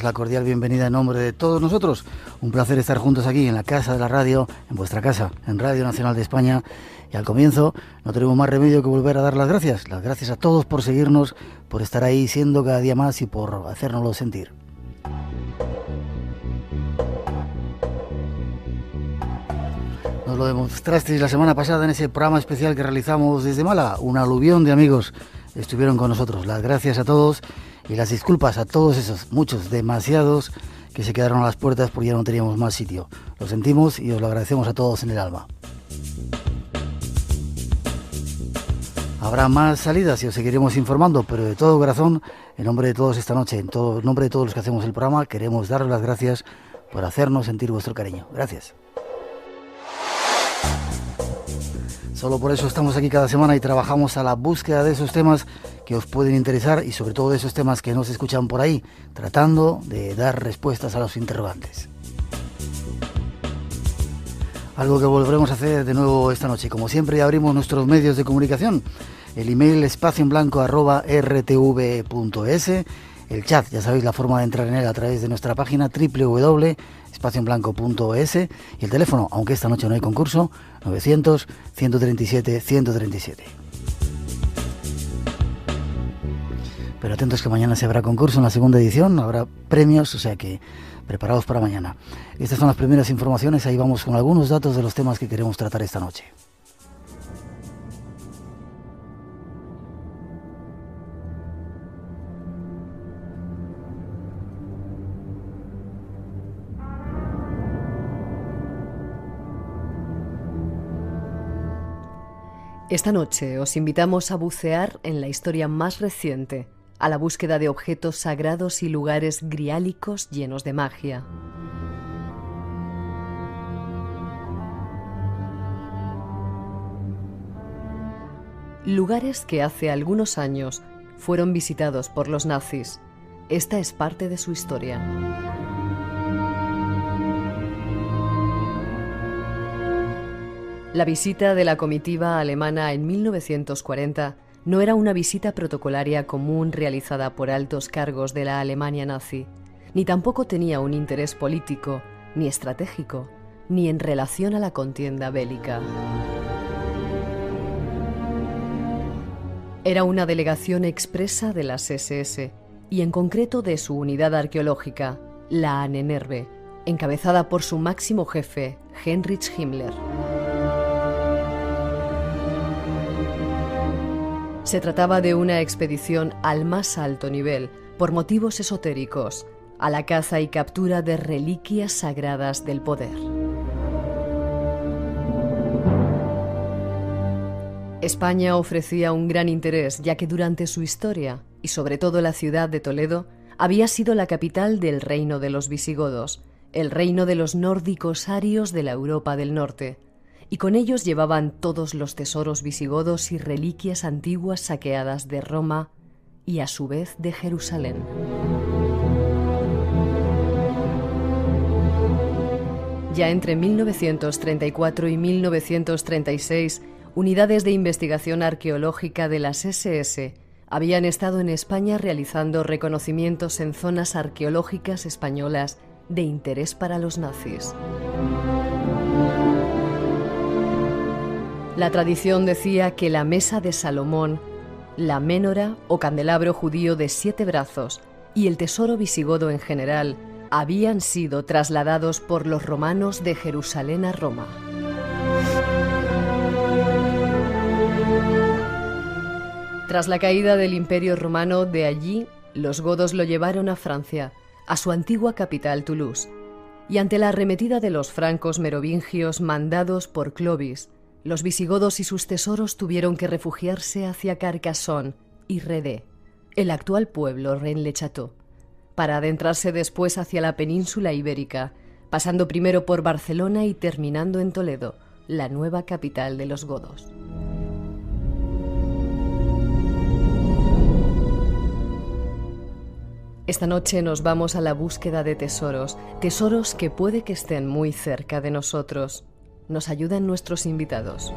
La cordial bienvenida en nombre de todos nosotros. Un placer estar juntos aquí en la casa de la radio, en vuestra casa, en Radio Nacional de España. Y al comienzo no tenemos más remedio que volver a dar las gracias. Las gracias a todos por seguirnos, por estar ahí siendo cada día más y por hacérnoslo sentir. Nos lo demostrasteis la semana pasada en ese programa especial que realizamos desde Málaga. Un aluvión de amigos estuvieron con nosotros. Las gracias a todos. Y las disculpas a todos esos, muchos, demasiados, que se quedaron a las puertas porque ya no teníamos más sitio. Lo sentimos y os lo agradecemos a todos en el alma. Habrá más salidas y os seguiremos informando, pero de todo corazón, en nombre de todos esta noche, en nombre de todos los que hacemos el programa, queremos daros las gracias por hacernos sentir vuestro cariño. Gracias. Solo por eso estamos aquí cada semana y trabajamos a la búsqueda de esos temas que os pueden interesar y sobre todo de esos temas que no se escuchan por ahí, tratando de dar respuestas a los interrogantes. Algo que volveremos a hacer de nuevo esta noche. Como siempre, abrimos nuestros medios de comunicación. El email espacioenblanco@rtv.es. El chat, ya sabéis la forma de entrar en él a través de nuestra página www.espacioenblanco.es y el teléfono, aunque esta noche no hay concurso, 900-137-137. Pero atentos que mañana se habrá concurso en la segunda edición, habrá premios, o sea que preparados para mañana. Estas son las primeras informaciones, ahí vamos con algunos datos de los temas que queremos tratar esta noche. Esta noche os invitamos a bucear en la historia más reciente, a la búsqueda de objetos sagrados y lugares griálicos llenos de magia. Lugares que hace algunos años fueron visitados por los nazis. Esta es parte de su historia. La visita de la comitiva alemana en 1940 no era una visita protocolaria común realizada por altos cargos de la Alemania nazi, ni tampoco tenía un interés político, ni estratégico, ni en relación a la contienda bélica. Era una delegación expresa de las SS, y en concreto de su unidad arqueológica, la Ahnenerbe, encabezada por su máximo jefe, Heinrich Himmler. Se trataba de una expedición al más alto nivel, por motivos esotéricos, a la caza y captura de reliquias sagradas del poder. España ofrecía un gran interés, ya que durante su historia, y sobre todo la ciudad de Toledo, había sido la capital del reino de los visigodos, el reino de los nórdicos arios de la Europa del Norte, y con ellos llevaban todos los tesoros visigodos y reliquias antiguas saqueadas de Roma y a su vez de Jerusalén. Ya entre 1934 y 1936, unidades de investigación arqueológica de las SS habían estado en España realizando reconocimientos en zonas arqueológicas españolas de interés para los nazis. La tradición decía que la mesa de Salomón, la ménora o candelabro judío de 7 brazos y el tesoro visigodo en general habían sido trasladados por los romanos de Jerusalén a Roma. Tras la caída del Imperio Romano, de allí los godos lo llevaron a Francia, a su antigua capital Toulouse, y ante la arremetida de los francos merovingios mandados por Clovis, los visigodos y sus tesoros tuvieron que refugiarse hacia Carcassonne y Redé, el actual pueblo Rennes-le-Château, para adentrarse después hacia la península ibérica, pasando primero por Barcelona y terminando en Toledo, la nueva capital de los godos. Esta noche nos vamos a la búsqueda de tesoros, tesoros que puede que estén muy cerca de nosotros. Nos ayudan nuestros invitados.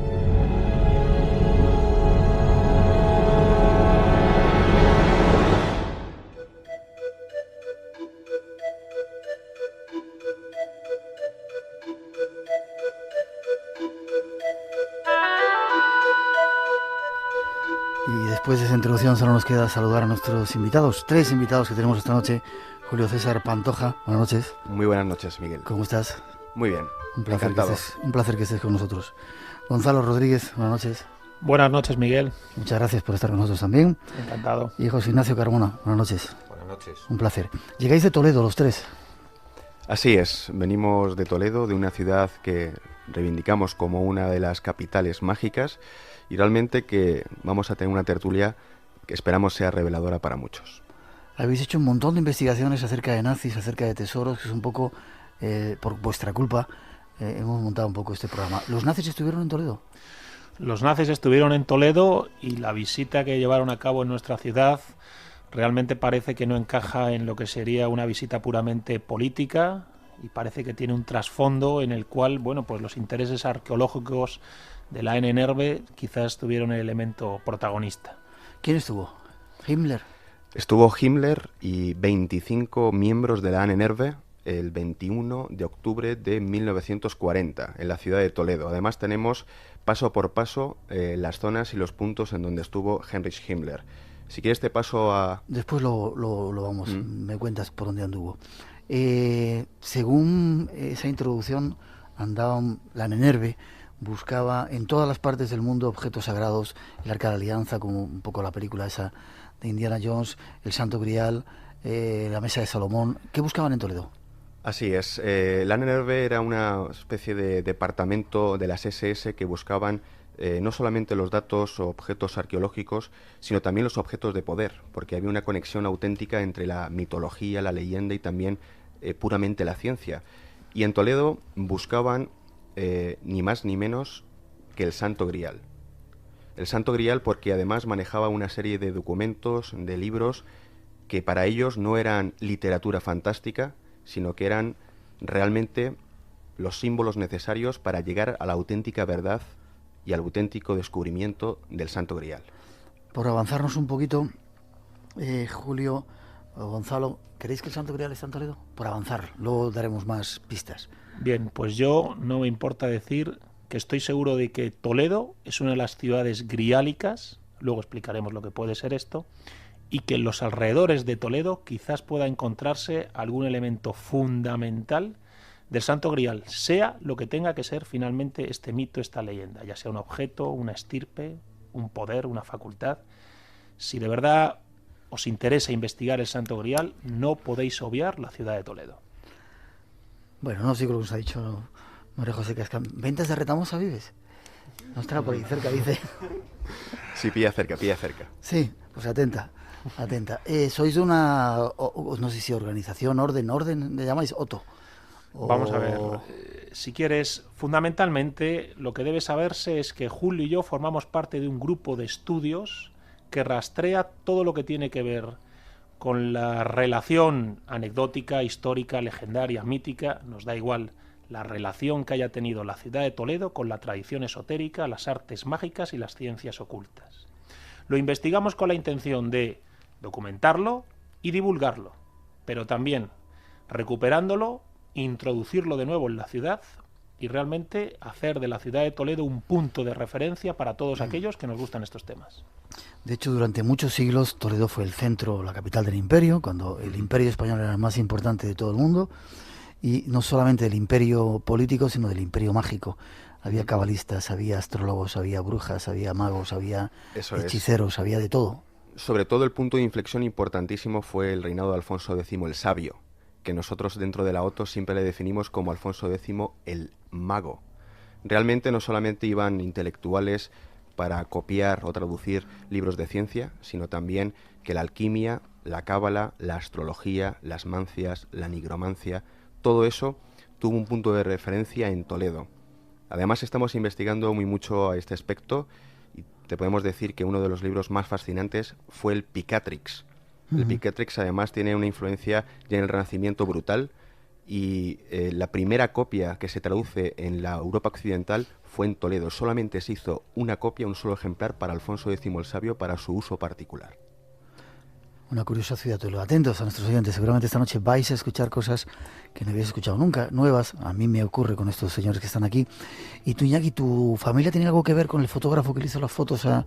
Después de esa introducción solo nos queda saludar a nuestros invitados, 3 invitados que tenemos esta noche. Julio César Pantoja, buenas noches. Muy buenas noches, Miguel. ¿Cómo estás? Muy bien, Un placer encantado. un placer que estés con nosotros. Gonzalo Rodríguez, buenas noches. Buenas noches, Miguel. Muchas gracias por estar con nosotros también. Encantado. Y José Ignacio Carmona, buenas noches. Buenas noches. Un placer. Llegáis de Toledo los 3. Así es, venimos de Toledo, de una ciudad que reivindicamos como una de las capitales mágicas y realmente que vamos a tener una tertulia que esperamos sea reveladora para muchos. Habéis hecho un montón de investigaciones acerca de nazis, acerca de tesoros, que es un poco por vuestra culpa. Hemos montado un poco este programa. ¿Los nazis estuvieron en Toledo? Los nazis estuvieron en Toledo y la visita que llevaron a cabo en nuestra ciudad realmente parece que no encaja en lo que sería una visita puramente política y parece que tiene un trasfondo en el cual, bueno, pues los intereses arqueológicos de la NNRV quizás tuvieron el elemento protagonista. ¿Quién estuvo? ¿Himmler? Estuvo Himmler y 25 miembros de la ANNRV el 21 de octubre de 1940 en la ciudad de Toledo. Además tenemos paso por paso las zonas y los puntos en donde estuvo Heinrich Himmler. Si quieres te paso a... Después lo vamos, me cuentas por dónde anduvo. Según esa introducción, la NNRV buscaba en todas las partes del mundo objetos sagrados, el Arca de la Alianza, como un poco la película esa de Indiana Jones, el Santo Grial, la Mesa de Salomón. ¿Qué buscaban en Toledo? Así es, la NNRV era una especie de departamento de las SS que buscaban no solamente los datos o objetos arqueológicos, sino también los objetos de poder, porque había una conexión auténtica entre la mitología, la leyenda y también puramente la ciencia. Y en Toledo buscaban ni más ni menos que el Santo Grial. El Santo Grial porque además manejaba una serie de documentos, de libros, que para ellos no eran literatura fantástica, sino que eran realmente los símbolos necesarios para llegar a la auténtica verdad y al auténtico descubrimiento del Santo Grial. Por avanzarnos un poquito, Julio o Gonzalo, ¿queréis que el Santo Grial está en Toledo? Por avanzar, luego daremos más pistas. Bien, pues yo no me importa decir que estoy seguro de que Toledo es una de las ciudades griálicas, luego explicaremos lo que puede ser esto, y que en los alrededores de Toledo quizás pueda encontrarse algún elemento fundamental del Santo Grial, sea lo que tenga que ser finalmente este mito, esta leyenda, ya sea un objeto, una estirpe, un poder, una facultad. Si de verdad os interesa investigar el Santo Grial, no podéis obviar la ciudad de Toledo. Bueno, no sé lo que os ha dicho María José Cascán. ¿Ventas de Retamosa vives? No estará por ahí cerca, dice. Sí, pilla cerca, pilla cerca. Sí, pues atenta. Sois de una, no sé si organización, orden, ¿le llamáis? Oto. Vamos a ver, si quieres, fundamentalmente lo que debe saberse es que Julio y yo formamos parte de un grupo de estudios que rastrea todo lo que tiene que ver con la relación anecdótica, histórica, legendaria, mítica, nos da igual la relación que haya tenido la ciudad de Toledo con la tradición esotérica, las artes mágicas y las ciencias ocultas. Lo investigamos con la intención de documentarlo y divulgarlo, pero también recuperándolo, introducirlo de nuevo en la ciudad y realmente hacer de la ciudad de Toledo un punto de referencia para todos aquellos que nos gustan estos temas. De hecho, durante muchos siglos Toledo fue el centro, la capital del imperio, cuando el imperio español era el más importante de todo el mundo, y no solamente del imperio político, sino del imperio mágico. Había cabalistas, había astrólogos, había brujas, había magos, había hechiceros, había de todo. Sobre todo el punto de inflexión importantísimo fue el reinado de Alfonso X el Sabio, que nosotros dentro de la OTO siempre le definimos como Alfonso X el Mago. Realmente no solamente iban intelectuales para copiar o traducir libros de ciencia, sino también que la alquimia, la cábala, la astrología, las mancias, la nigromancia, todo eso tuvo un punto de referencia en Toledo. Además estamos investigando muy mucho a este aspecto y te podemos decir que uno de los libros más fascinantes fue el Picatrix. El Picatrix además tiene una influencia ya en el Renacimiento brutal y la primera copia que se traduce en la Europa occidental fue en Toledo. Solamente se hizo una copia, un solo ejemplar para Alfonso X el Sabio para su uso particular. Una curiosa ciudad, Toledo. Atentos a nuestros oyentes, seguramente esta noche vais a escuchar cosas que no habéis escuchado nunca, nuevas. A mí me ocurre con estos señores que están aquí. Y tú, Iñaki, ¿tu familia tiene algo que ver con el fotógrafo que le hizo las fotos a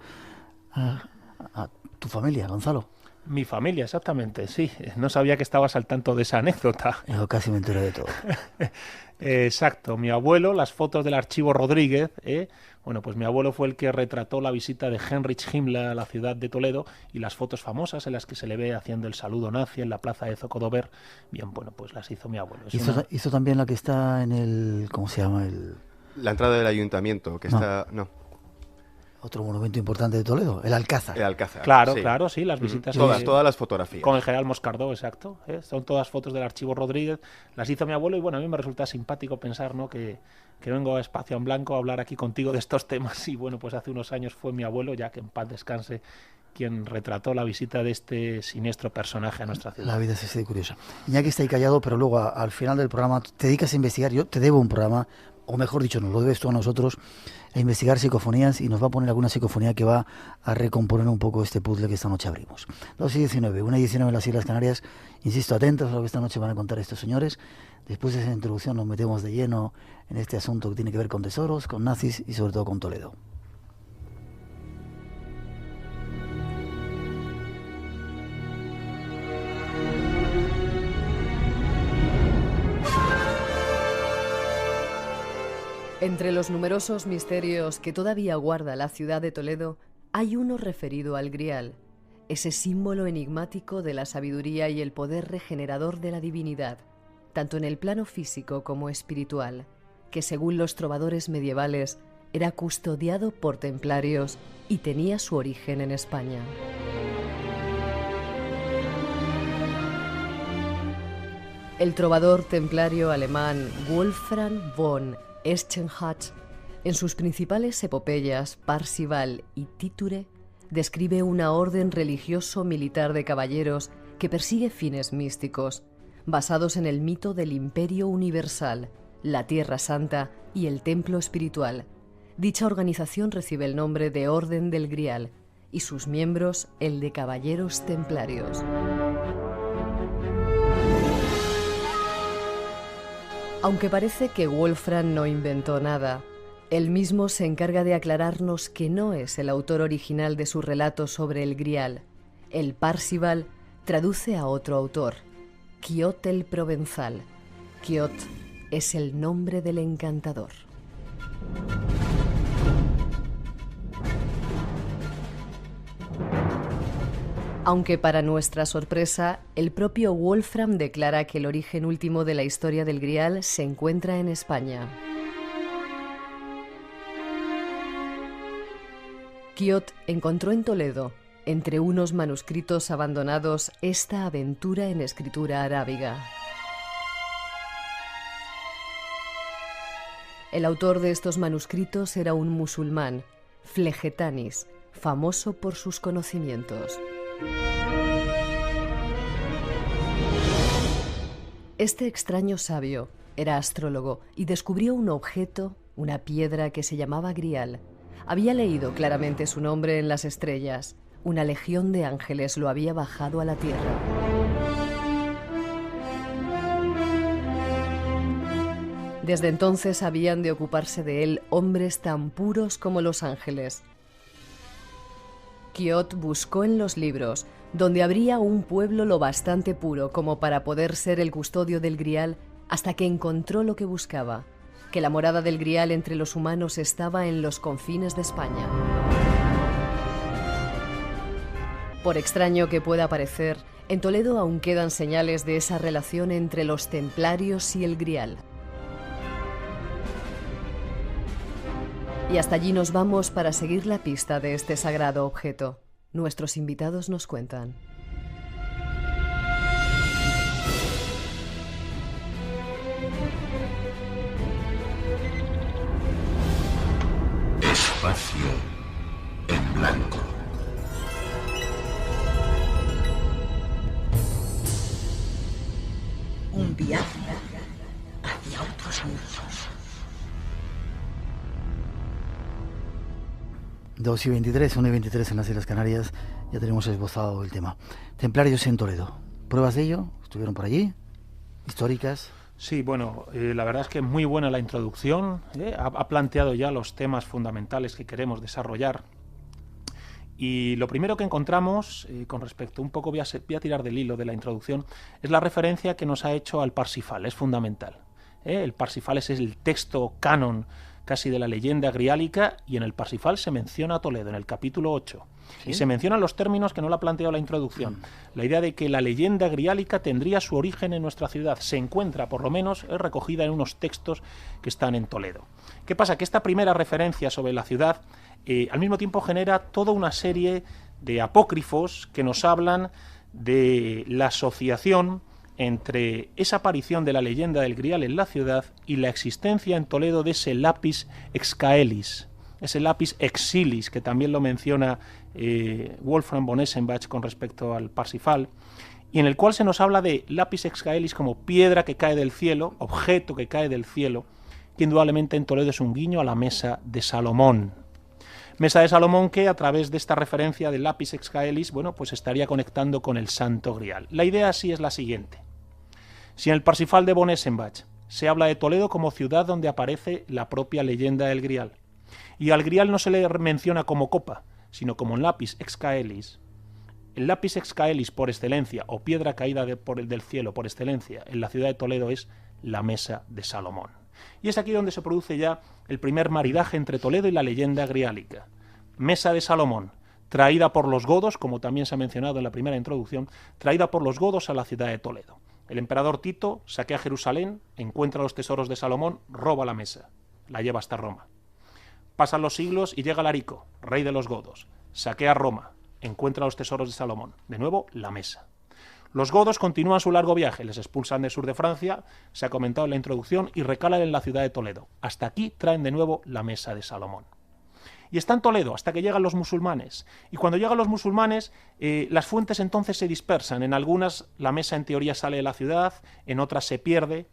a tu familia, Gonzalo. Mi familia, exactamente, sí. No sabía que estabas al tanto de esa anécdota. Yo casi me entero de todo. Exacto, mi abuelo, las fotos del archivo Rodríguez, bueno, pues mi abuelo fue el que retrató la visita de Heinrich Himmler a la ciudad de Toledo y las fotos famosas en las que se le ve haciendo el saludo nazi en la plaza de Zocodover, bien, bueno, pues las hizo mi abuelo. Hizo también la que está en el, ¿cómo se llama? La entrada del ayuntamiento, que está... No. Otro monumento importante de Toledo, el Alcázar. El Alcázar. Claro, sí. Claro, sí, las visitas. Todas las fotografías. Con el general Moscardó, exacto. Son todas fotos del archivo Rodríguez. Las hizo mi abuelo y bueno, a mí me resulta simpático pensar, ¿no?, que vengo a Espacio en Blanco a hablar aquí contigo de estos temas. Y bueno, pues hace unos años fue mi abuelo, ya que en paz descanse, quien retrató la visita de este siniestro personaje a nuestra ciudad. La vida es así curiosa. Iñaki está ahí callado, pero luego al final del programa te dedicas a investigar. Yo te debo un programa, o mejor dicho, nos lo debes tú a nosotros, a investigar psicofonías, y nos va a poner alguna psicofonía que va a recomponer un poco este puzzle que esta noche abrimos. 2:19, 1:19 en las Islas Canarias. Insisto, atentos a lo que esta noche van a contar estos señores. Después de esa introducción nos metemos de lleno en este asunto que tiene que ver con tesoros, con nazis y sobre todo con Toledo. Entre los numerosos misterios que todavía guarda la ciudad de Toledo, hay uno referido al Grial, ese símbolo enigmático de la sabiduría y el poder regenerador de la divinidad, tanto en el plano físico como espiritual, que según los trovadores medievales era custodiado por templarios y tenía su origen en España. El trovador templario alemán Wolfram von Eschenbach, en sus principales epopeyas, Parzival y Titure, describe una orden religioso-militar de caballeros que persigue fines místicos, basados en el mito del Imperio Universal, la Tierra Santa y el Templo Espiritual. Dicha organización recibe el nombre de Orden del Grial y sus miembros el de Caballeros Templarios. Aunque parece que Wolfram no inventó nada, él mismo se encarga de aclararnos que no es el autor original de su relato sobre el Grial. El Parzival traduce a otro autor, Quiot el Provenzal. Quiot es el nombre del encantador. Aunque para nuestra sorpresa, el propio Wolfram declara que el origen último de la historia del Grial se encuentra en España. Quiot encontró en Toledo, entre unos manuscritos abandonados, esta aventura en escritura arábiga. El autor de estos manuscritos era un musulmán, Flegetanis, famoso por sus conocimientos. Este extraño sabio era astrólogo y descubrió un objeto, una piedra que se llamaba Grial. Había leído claramente su nombre en las estrellas. Una legión de ángeles lo había bajado a la tierra. Desde entonces habían de ocuparse de él hombres tan puros como los ángeles. Quiot buscó en los libros, donde habría un pueblo lo bastante puro como para poder ser el custodio del Grial, hasta que encontró lo que buscaba, que la morada del Grial entre los humanos estaba en los confines de España. Por extraño que pueda parecer, en Toledo aún quedan señales de esa relación entre los templarios y el Grial. Y hasta allí nos vamos para seguir la pista de este sagrado objeto. Nuestros invitados nos cuentan. Espacio en Blanco. Un viaje hacia otros mundos. 2:23, 1:23 en las Islas Canarias. Ya tenemos esbozado el tema. Templarios en Toledo. ¿Pruebas de ello? ¿Estuvieron por allí? ¿Históricas? Sí, bueno, la verdad es que muy buena la introducción. Ha planteado ya los temas fundamentales que queremos desarrollar. Y lo primero que encontramos, con respecto, un poco voy a tirar del hilo de la introducción, es la referencia que nos ha hecho al Parsifal, es fundamental. El Parsifal es el texto canon casi de la leyenda griálica, y en el Parsifal se menciona a Toledo, en el capítulo 8. ¿Sí? Y se mencionan los términos que no lo ha planteado la introducción. La idea de que la leyenda griálica tendría su origen en nuestra ciudad se encuentra, por lo menos, recogida en unos textos que están en Toledo. ¿Qué pasa? Que esta primera referencia sobre la ciudad al mismo tiempo genera toda una serie de apócrifos que nos hablan de la asociación entre esa aparición de la leyenda del Grial en la ciudad y la existencia en Toledo de ese lapis excaelis, ese lapis exilis, que también lo menciona Wolfram von Eschenbach con respecto al Parsifal, y en el cual se nos habla de lapis excaelis como piedra que cae del cielo, objeto que cae del cielo, que indudablemente en Toledo es un guiño a la mesa de Salomón. Mesa de Salomón que, a través de esta referencia del lapis excaelis, bueno, pues estaría conectando con el Santo Grial. La idea así es la siguiente. Si en el Parsifal de von Eschenbach se habla de Toledo como ciudad donde aparece la propia leyenda del Grial, y al Grial no se le menciona como copa, sino como lapis excaelis, el lapis excaelis por excelencia, o piedra caída del cielo por excelencia, en la ciudad de Toledo es la mesa de Salomón. Y es aquí donde se produce ya el primer maridaje entre Toledo y la leyenda griálica. Mesa de Salomón, traída por los godos, como también se ha mencionado en la primera introducción, traída por los godos a la ciudad de Toledo. El emperador Tito saquea Jerusalén, encuentra los tesoros de Salomón, roba la mesa, la lleva hasta Roma. Pasan los siglos y llega Larico, rey de los godos, saquea Roma, encuentra los tesoros de Salomón, de nuevo la mesa. Los godos continúan su largo viaje, les expulsan del sur de Francia, se ha comentado en la introducción, y recalan en la ciudad de Toledo. Hasta aquí traen de nuevo la mesa de Salomón. Y está en Toledo hasta que llegan los musulmanes. Y cuando llegan los musulmanes, las fuentes entonces se dispersan. En algunas la mesa en teoría sale de la ciudad, en otras se pierde.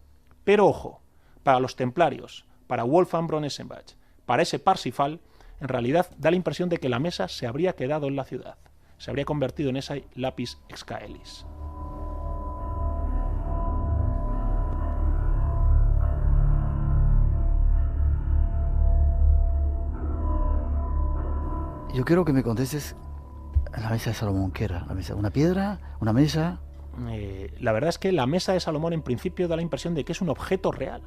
Pero ojo, para los templarios, para Wolfram von Eschenbach, para ese Parsifal, en realidad da la impresión de que la mesa se habría quedado en la ciudad. Se habría convertido en esa lapis excaelis. Yo quiero que me contestes la mesa de Salomón. ¿Qué era? ¿La mesa? ¿Una piedra? ¿Una mesa? La verdad es que la mesa de Salomón en principio da la impresión de que es un objeto real.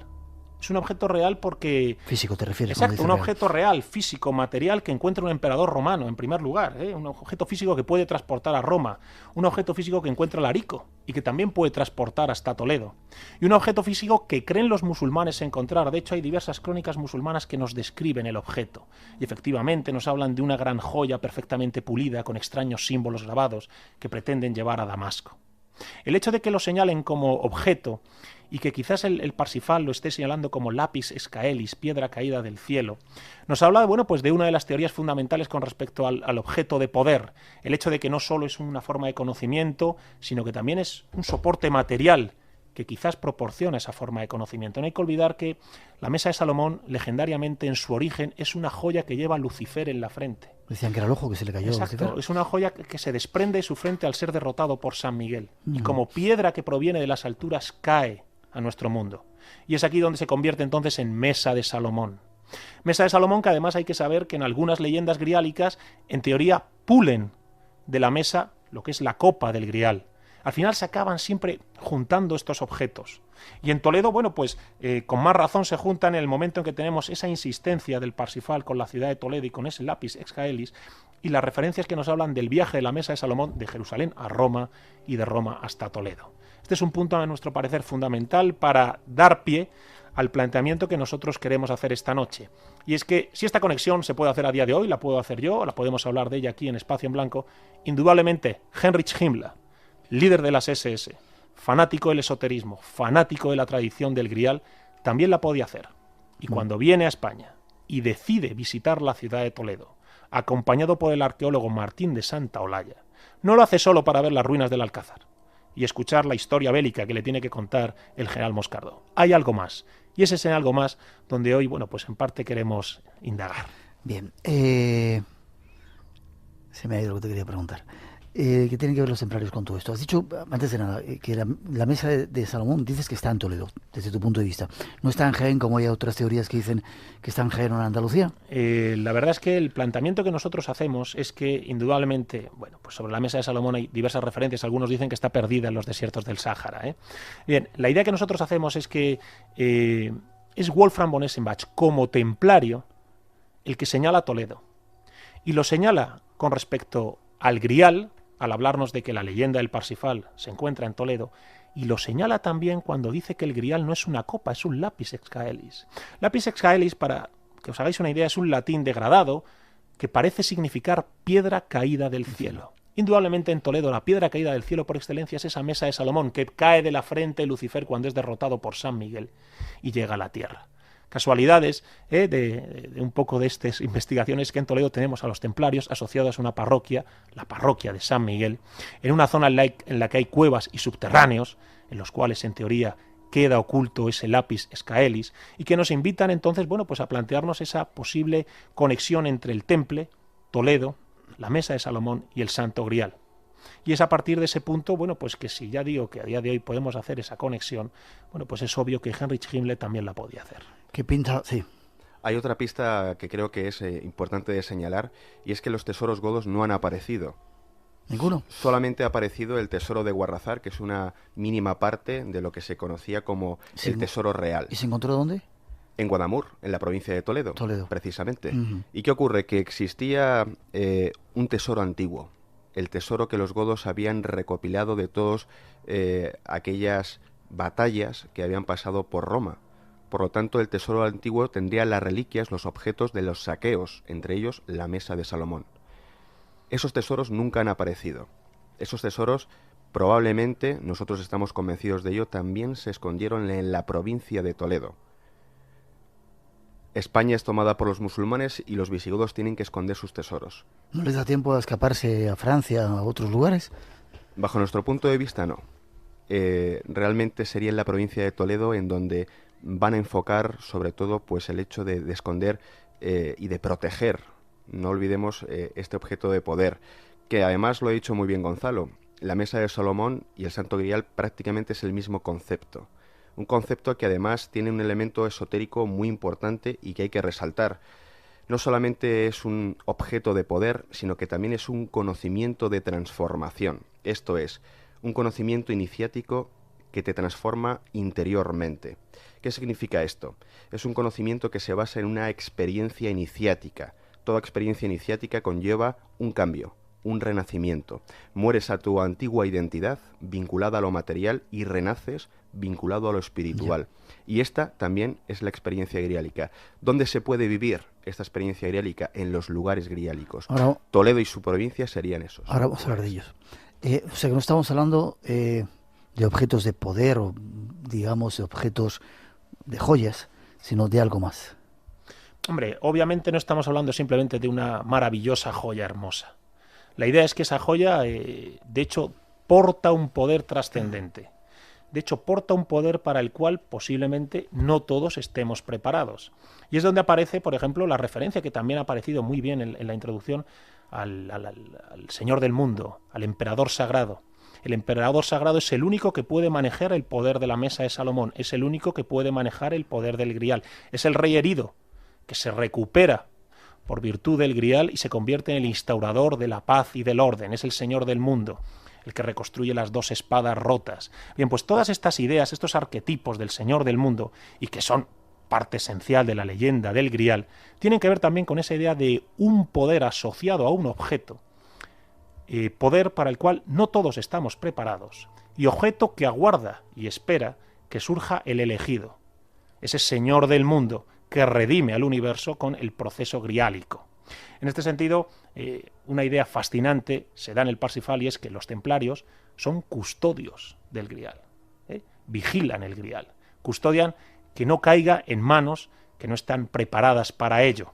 Es un objeto real porque... Físico, ¿te refieres? Exacto, un objeto real, físico, material que encuentra un emperador romano, en primer lugar. Un objeto físico que puede transportar a Roma. Un objeto físico que encuentra Larico y que también puede transportar hasta Toledo. Y un objeto físico que creen los musulmanes encontrar. De hecho, hay diversas crónicas musulmanas que nos describen el objeto. Y efectivamente nos hablan de una gran joya perfectamente pulida con extraños símbolos grabados que pretenden llevar a Damasco. El hecho de que lo señalen como objeto y que quizás el Parsifal lo esté señalando como lapis excaelis, piedra caída del cielo, nos habla pues de una de las teorías fundamentales con respecto al objeto de poder, el hecho de que no solo es una forma de conocimiento, sino que también es un soporte material que quizás proporciona esa forma de conocimiento. No hay que olvidar que la mesa de Salomón, legendariamente en su origen, es una joya que lleva Lucifer en la frente. Decían que era el ojo que se le cayó. Exacto, Lucifer. Es una joya que se desprende de su frente al ser derrotado por San Miguel. Y como piedra que proviene de las alturas cae a nuestro mundo. Y es aquí donde se convierte entonces en mesa de Salomón. Mesa de Salomón que además hay que saber que en algunas leyendas griálicas, en teoría, pulen de la mesa lo que es la copa del grial. Al final se acaban siempre juntando estos objetos. Y en Toledo, con más razón se juntan en el momento en que tenemos esa insistencia del Parsifal con la ciudad de Toledo y con ese lapis excaelis, y las referencias que nos hablan del viaje de la mesa de Salomón de Jerusalén a Roma y de Roma hasta Toledo. Este es un punto, a nuestro parecer, fundamental para dar pie al planteamiento que nosotros queremos hacer esta noche. Y es que si esta conexión se puede hacer a día de hoy, la puedo hacer yo, la podemos hablar de ella aquí en Espacio en Blanco, indudablemente Heinrich Himmler, líder de las SS, fanático del esoterismo, fanático de la tradición del Grial, también la podía hacer. Y cuando viene a España y decide visitar la ciudad de Toledo, acompañado por el arqueólogo Martín de Santa Olalla, no lo hace solo para ver las ruinas del Alcázar y escuchar la historia bélica que le tiene que contar el general Moscardo. Hay algo más, y ese es algo más donde hoy, en parte queremos indagar. Bien, se me ha ido lo que te quería preguntar. ¿Qué tienen que ver los templarios con todo esto? Has dicho, antes de nada, que la mesa de Salomón dices que está en Toledo, desde tu punto de vista. ¿No está en Jaén, como hay otras teorías que dicen que está en Jaén o en Andalucía? La verdad es que el planteamiento que nosotros hacemos es que, indudablemente, bueno, pues sobre la mesa de Salomón hay diversas referencias. Algunos dicen que está perdida en los desiertos del Sáhara, ¿eh? Bien, la idea que nosotros hacemos es que es Wolfram von Eschenbach, como templario, el que señala Toledo. Y lo señala con respecto al Grial, al hablarnos de que la leyenda del Parsifal se encuentra en Toledo, y lo señala también cuando dice que el Grial no es una copa, es un lapis excaelis. Lapis excaelis, para que os hagáis una idea, es un latín degradado que parece significar piedra caída del cielo. Indudablemente en Toledo la piedra caída del cielo por excelencia es esa mesa de Salomón que cae de la frente de Lucifer cuando es derrotado por San Miguel y llega a la tierra. Casualidades de un poco de estas investigaciones que en Toledo tenemos a los templarios asociados a una parroquia, la parroquia de San Miguel, en una zona en la que hay cuevas y subterráneos, en los cuales en teoría queda oculto ese lapis excaelis, y que nos invitan entonces, bueno, pues a plantearnos esa posible conexión entre el Temple, Toledo, la mesa de Salomón y el Santo Grial. Y es a partir de ese punto, bueno, pues que si ya digo que a día de hoy podemos hacer esa conexión, bueno, pues es obvio que Heinrich Himmler también la podía hacer. ¿Qué pinta? Sí. Hay otra pista que creo que es importante de señalar, y es que los tesoros godos no han aparecido. ¿Ninguno? Solamente ha aparecido el tesoro de Guarrazar, que es una mínima parte de lo que se conocía como el tesoro real. ¿Y se encontró dónde? En Guadamur, en la provincia de Toledo, precisamente. Uh-huh. ¿Y qué ocurre? Que existía un tesoro antiguo, el tesoro que los godos habían recopilado de todas aquellas batallas que habían pasado por Roma. Por lo tanto, el tesoro antiguo tendría las reliquias, los objetos de los saqueos, entre ellos la mesa de Salomón. Esos tesoros nunca han aparecido. Esos tesoros, probablemente, nosotros estamos convencidos de ello, también se escondieron en la provincia de Toledo. España es tomada por los musulmanes y los visigodos tienen que esconder sus tesoros. ¿No les da tiempo a escaparse a Francia, a otros lugares? Bajo nuestro punto de vista, no. Realmente sería en la provincia de Toledo en donde van a enfocar sobre todo pues el hecho de esconder y de proteger, no olvidemos este objeto de poder, que además lo ha dicho muy bien Gonzalo, la mesa de Salomón y el Santo Grial prácticamente es el mismo concepto, un concepto que además tiene un elemento esotérico muy importante y que hay que resaltar. No solamente es un objeto de poder, sino que también es un conocimiento de transformación, esto es, un conocimiento iniciático que te transforma interiormente. ¿Qué significa esto? Es un conocimiento que se basa en una experiencia iniciática. Toda experiencia iniciática conlleva un cambio, un renacimiento. Mueres a tu antigua identidad, vinculada a lo material, y renaces vinculado a lo espiritual. Y esta también es la experiencia griálica. ¿Dónde se puede vivir esta experiencia griálica? En los lugares griálicos. Ahora, Toledo y su provincia serían esos. Ahora vamos a hablar de ellos. O sea que no estamos hablando de objetos de poder o, digamos, de objetos de joyas, sino de algo más. Hombre, obviamente no estamos hablando simplemente de una maravillosa joya hermosa. La idea es que esa joya, de hecho, porta un poder trascendente. De hecho, porta un poder para el cual posiblemente no todos estemos preparados. Y es donde aparece, por ejemplo, la referencia que también ha aparecido muy bien en la introducción al Señor del Mundo, al Emperador Sagrado. El Emperador Sagrado es el único que puede manejar el poder de la mesa de Salomón, es el único que puede manejar el poder del Grial. Es el rey herido, que se recupera por virtud del Grial y se convierte en el instaurador de la paz y del orden. Es el Señor del Mundo, el que reconstruye las dos espadas rotas. Bien, pues todas estas ideas, estos arquetipos del Señor del Mundo, y que son parte esencial de la leyenda del Grial, tienen que ver también con esa idea de un poder asociado a un objeto, poder para el cual no todos estamos preparados, y objeto que aguarda y espera que surja el elegido, ese Señor del Mundo que redime al universo con el proceso griálico. En este sentido, una idea fascinante se da en el Parsifal, y es que los templarios son custodios del Grial, vigilan el Grial, custodian que no caiga en manos que no están preparadas para ello.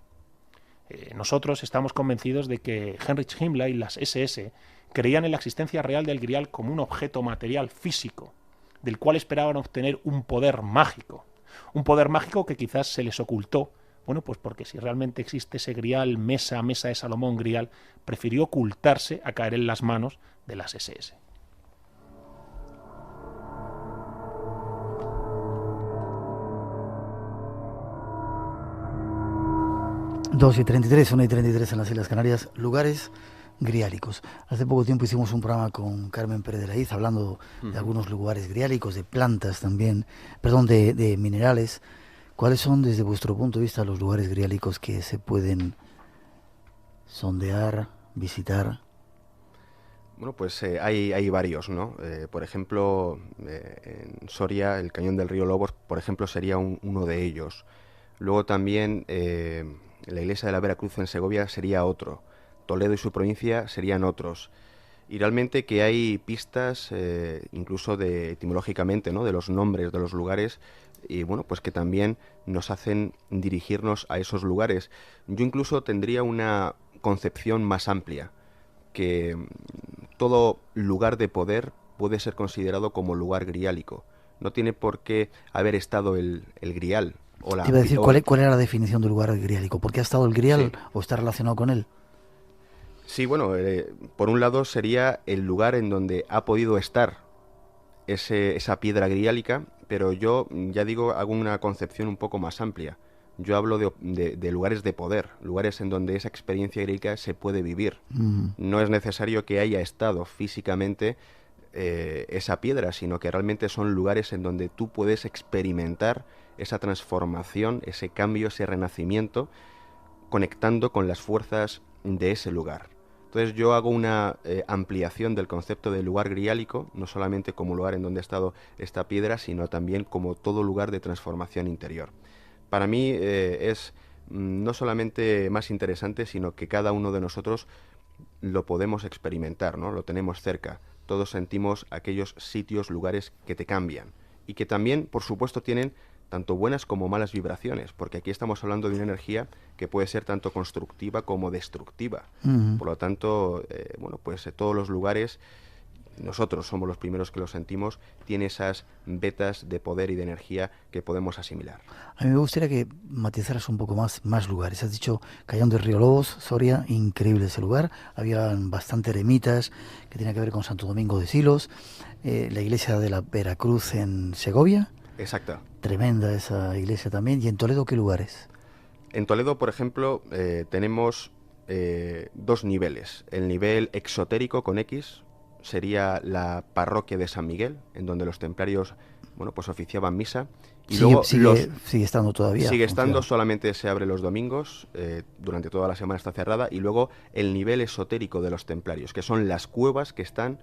Nosotros estamos convencidos de que Heinrich Himmler y las SS creían en la existencia real del Grial como un objeto material físico, del cual esperaban obtener un poder mágico que quizás se les ocultó Bueno, pues porque si realmente existe ese grial, mesa de Salomón grial, prefirió ocultarse a caer en las manos de las SS. Dos y 33, 1:33 en las Islas Canarias, lugares griálicos. Hace poco tiempo hicimos un programa con Carmen Pérez de la Iz hablando de algunos lugares griálicos, de plantas también, perdón, de minerales. ¿Cuáles son desde vuestro punto de vista los lugares griálicos que se pueden sondear, visitar? Bueno, pues hay varios, ¿no? Por ejemplo, en Soria, el Cañón del Río Lobos, por ejemplo, sería uno de ellos. Luego también la iglesia de la Veracruz en Segovia sería otro. Toledo y su provincia serían otros. Y realmente que hay pistas, incluso etimológicamente, ¿no? De los nombres de los lugares, y bueno, pues que también nos hacen dirigirnos a esos lugares. Yo incluso tendría una concepción más amplia, que todo lugar de poder puede ser considerado como lugar griálico. No tiene por qué haber estado el grial. Te iba a decir, ¿cuál era la definición del lugar griálico? ¿Por qué ha estado el grial o está relacionado con él? Sí, bueno, por un lado sería el lugar en donde ha podido estar esa piedra griálica, pero yo, ya digo, hago una concepción un poco más amplia. Yo hablo de lugares de poder, lugares en donde esa experiencia griálica se puede vivir. No es necesario que haya estado físicamente esa piedra, sino que realmente son lugares en donde tú puedes experimentar esa transformación, ese cambio, ese renacimiento, conectando con las fuerzas de ese lugar. Entonces yo hago una ampliación del concepto de lugar griálico, no solamente como lugar en donde ha estado esta piedra, sino también como todo lugar de transformación interior. Para mí es no solamente más interesante, sino que cada uno de nosotros lo podemos experimentar, ¿no? Lo tenemos cerca. Todos sentimos aquellos sitios, lugares que te cambian y que también, por supuesto, tienen tanto buenas como malas vibraciones, porque aquí estamos hablando de una energía que puede ser tanto constructiva como destructiva. Por lo tanto, bueno, pues todos los lugares, nosotros somos los primeros que lo sentimos, tiene esas vetas de poder y de energía que podemos asimilar. A mí me gustaría que matizaras un poco más lugares. Has dicho Cañón del Río Lobos, Soria, increíble ese lugar. Había bastante eremitas que tienen que ver con Santo Domingo de Silos, la iglesia de la Veracruz en Segovia. Exacto. Tremenda esa iglesia también. ¿Y en Toledo qué lugares? En Toledo, por ejemplo, tenemos dos niveles. El nivel exotérico con X sería la parroquia de San Miguel, en donde los templarios, bueno, pues oficiaban misa. Y luego sigue estando todavía. Sigue estando, solamente se abre los domingos, durante toda la semana está cerrada. Y luego el nivel esotérico de los templarios, que son las cuevas que están,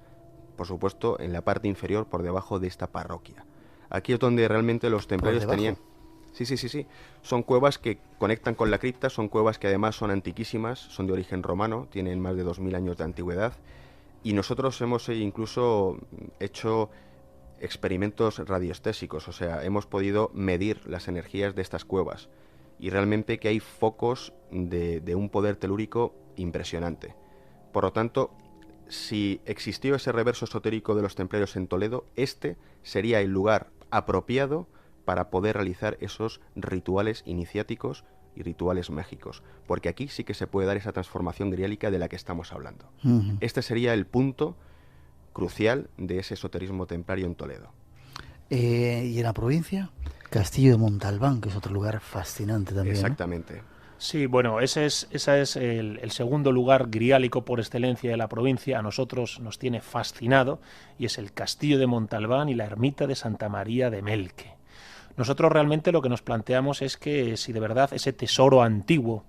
por supuesto, en la parte inferior, por debajo de esta parroquia. Aquí es donde realmente los templarios tenían... Sí. Son cuevas que conectan con la cripta, son cuevas que además son antiquísimas, son de origen romano, tienen más de 2000 años de antigüedad. Y nosotros hemos incluso hecho experimentos radiestésicos, o sea, hemos podido medir las energías de estas cuevas. Y realmente que hay focos de un poder telúrico impresionante. Por lo tanto, si existió ese reverso esotérico de los templarios en Toledo, este sería el lugar apropiado para poder realizar esos rituales iniciáticos y rituales mágicos, porque aquí sí que se puede dar esa transformación griálica de la que estamos hablando. Este sería el punto crucial de ese esoterismo templario en Toledo. ¿Y en la provincia? Castillo de Montalbán, que es otro lugar fascinante también. Exactamente. ¿No? Sí, bueno, ese es el segundo lugar griálico por excelencia de la provincia. A nosotros nos tiene fascinado, y es el Castillo de Montalbán y la ermita de Santa María de Melque. Nosotros realmente lo que nos planteamos es que si de verdad ese tesoro antiguo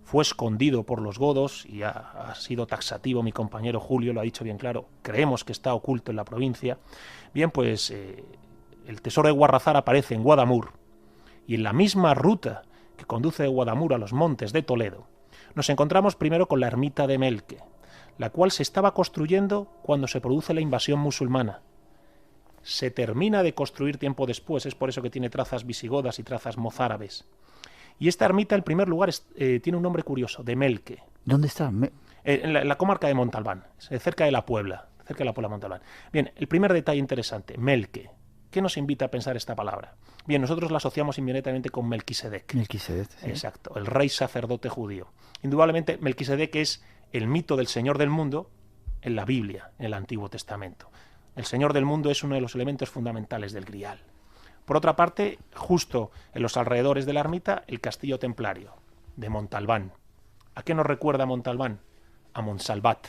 fue escondido por los godos, y ha sido taxativo mi compañero Julio, lo ha dicho bien claro, creemos que está oculto en la provincia, bien, pues el tesoro de Guarrazar aparece en Guadamur, y en la misma ruta que conduce de Guadamur a los montes de Toledo, nos encontramos primero con la ermita de Melque, la cual se estaba construyendo cuando se produce la invasión musulmana. Se termina de construir tiempo después, es por eso que tiene trazas visigodas y trazas mozárabes. Y esta ermita, en primer lugar, tiene un nombre curioso, de Melque. ¿Dónde está? En la comarca de Montalbán, cerca de la Puebla, de Montalbán. Bien, el primer detalle interesante, Melque. ¿Qué nos invita a pensar esta palabra? Bien, nosotros la asociamos inmediatamente con Melquisedec. Melquisedec, sí. Exacto, el rey sacerdote judío. Indudablemente, Melquisedec es el mito del Señor del mundo en la Biblia, en el Antiguo Testamento. El Señor del mundo es uno de los elementos fundamentales del Grial. Por otra parte, justo en los alrededores de la ermita, el castillo templario de Montalbán. ¿A qué nos recuerda Montalbán? A Montsalvat,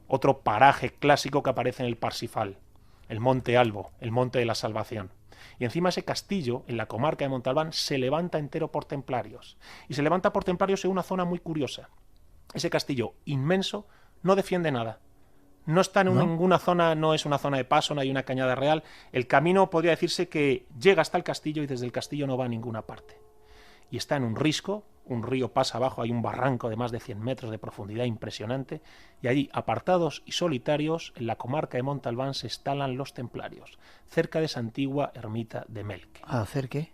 otro paraje clásico que aparece en el Parsifal, el Monte Albo, el Monte de la Salvación. Y encima ese castillo, en la comarca de Montalbán, se levanta entero por templarios. Y se levanta por templarios en una zona muy curiosa. Ese castillo inmenso no defiende nada. No está en ninguna zona, no es una zona de paso, no hay una cañada real. El camino podría decirse que llega hasta el castillo y desde el castillo no va a ninguna parte. Y está en un risco, un río pasa abajo, hay un barranco de más de 100 metros de profundidad impresionante, y allí, apartados y solitarios, en la comarca de Montalbán se instalan los templarios, cerca de esa antigua ermita de Melque. ¿Hacer qué?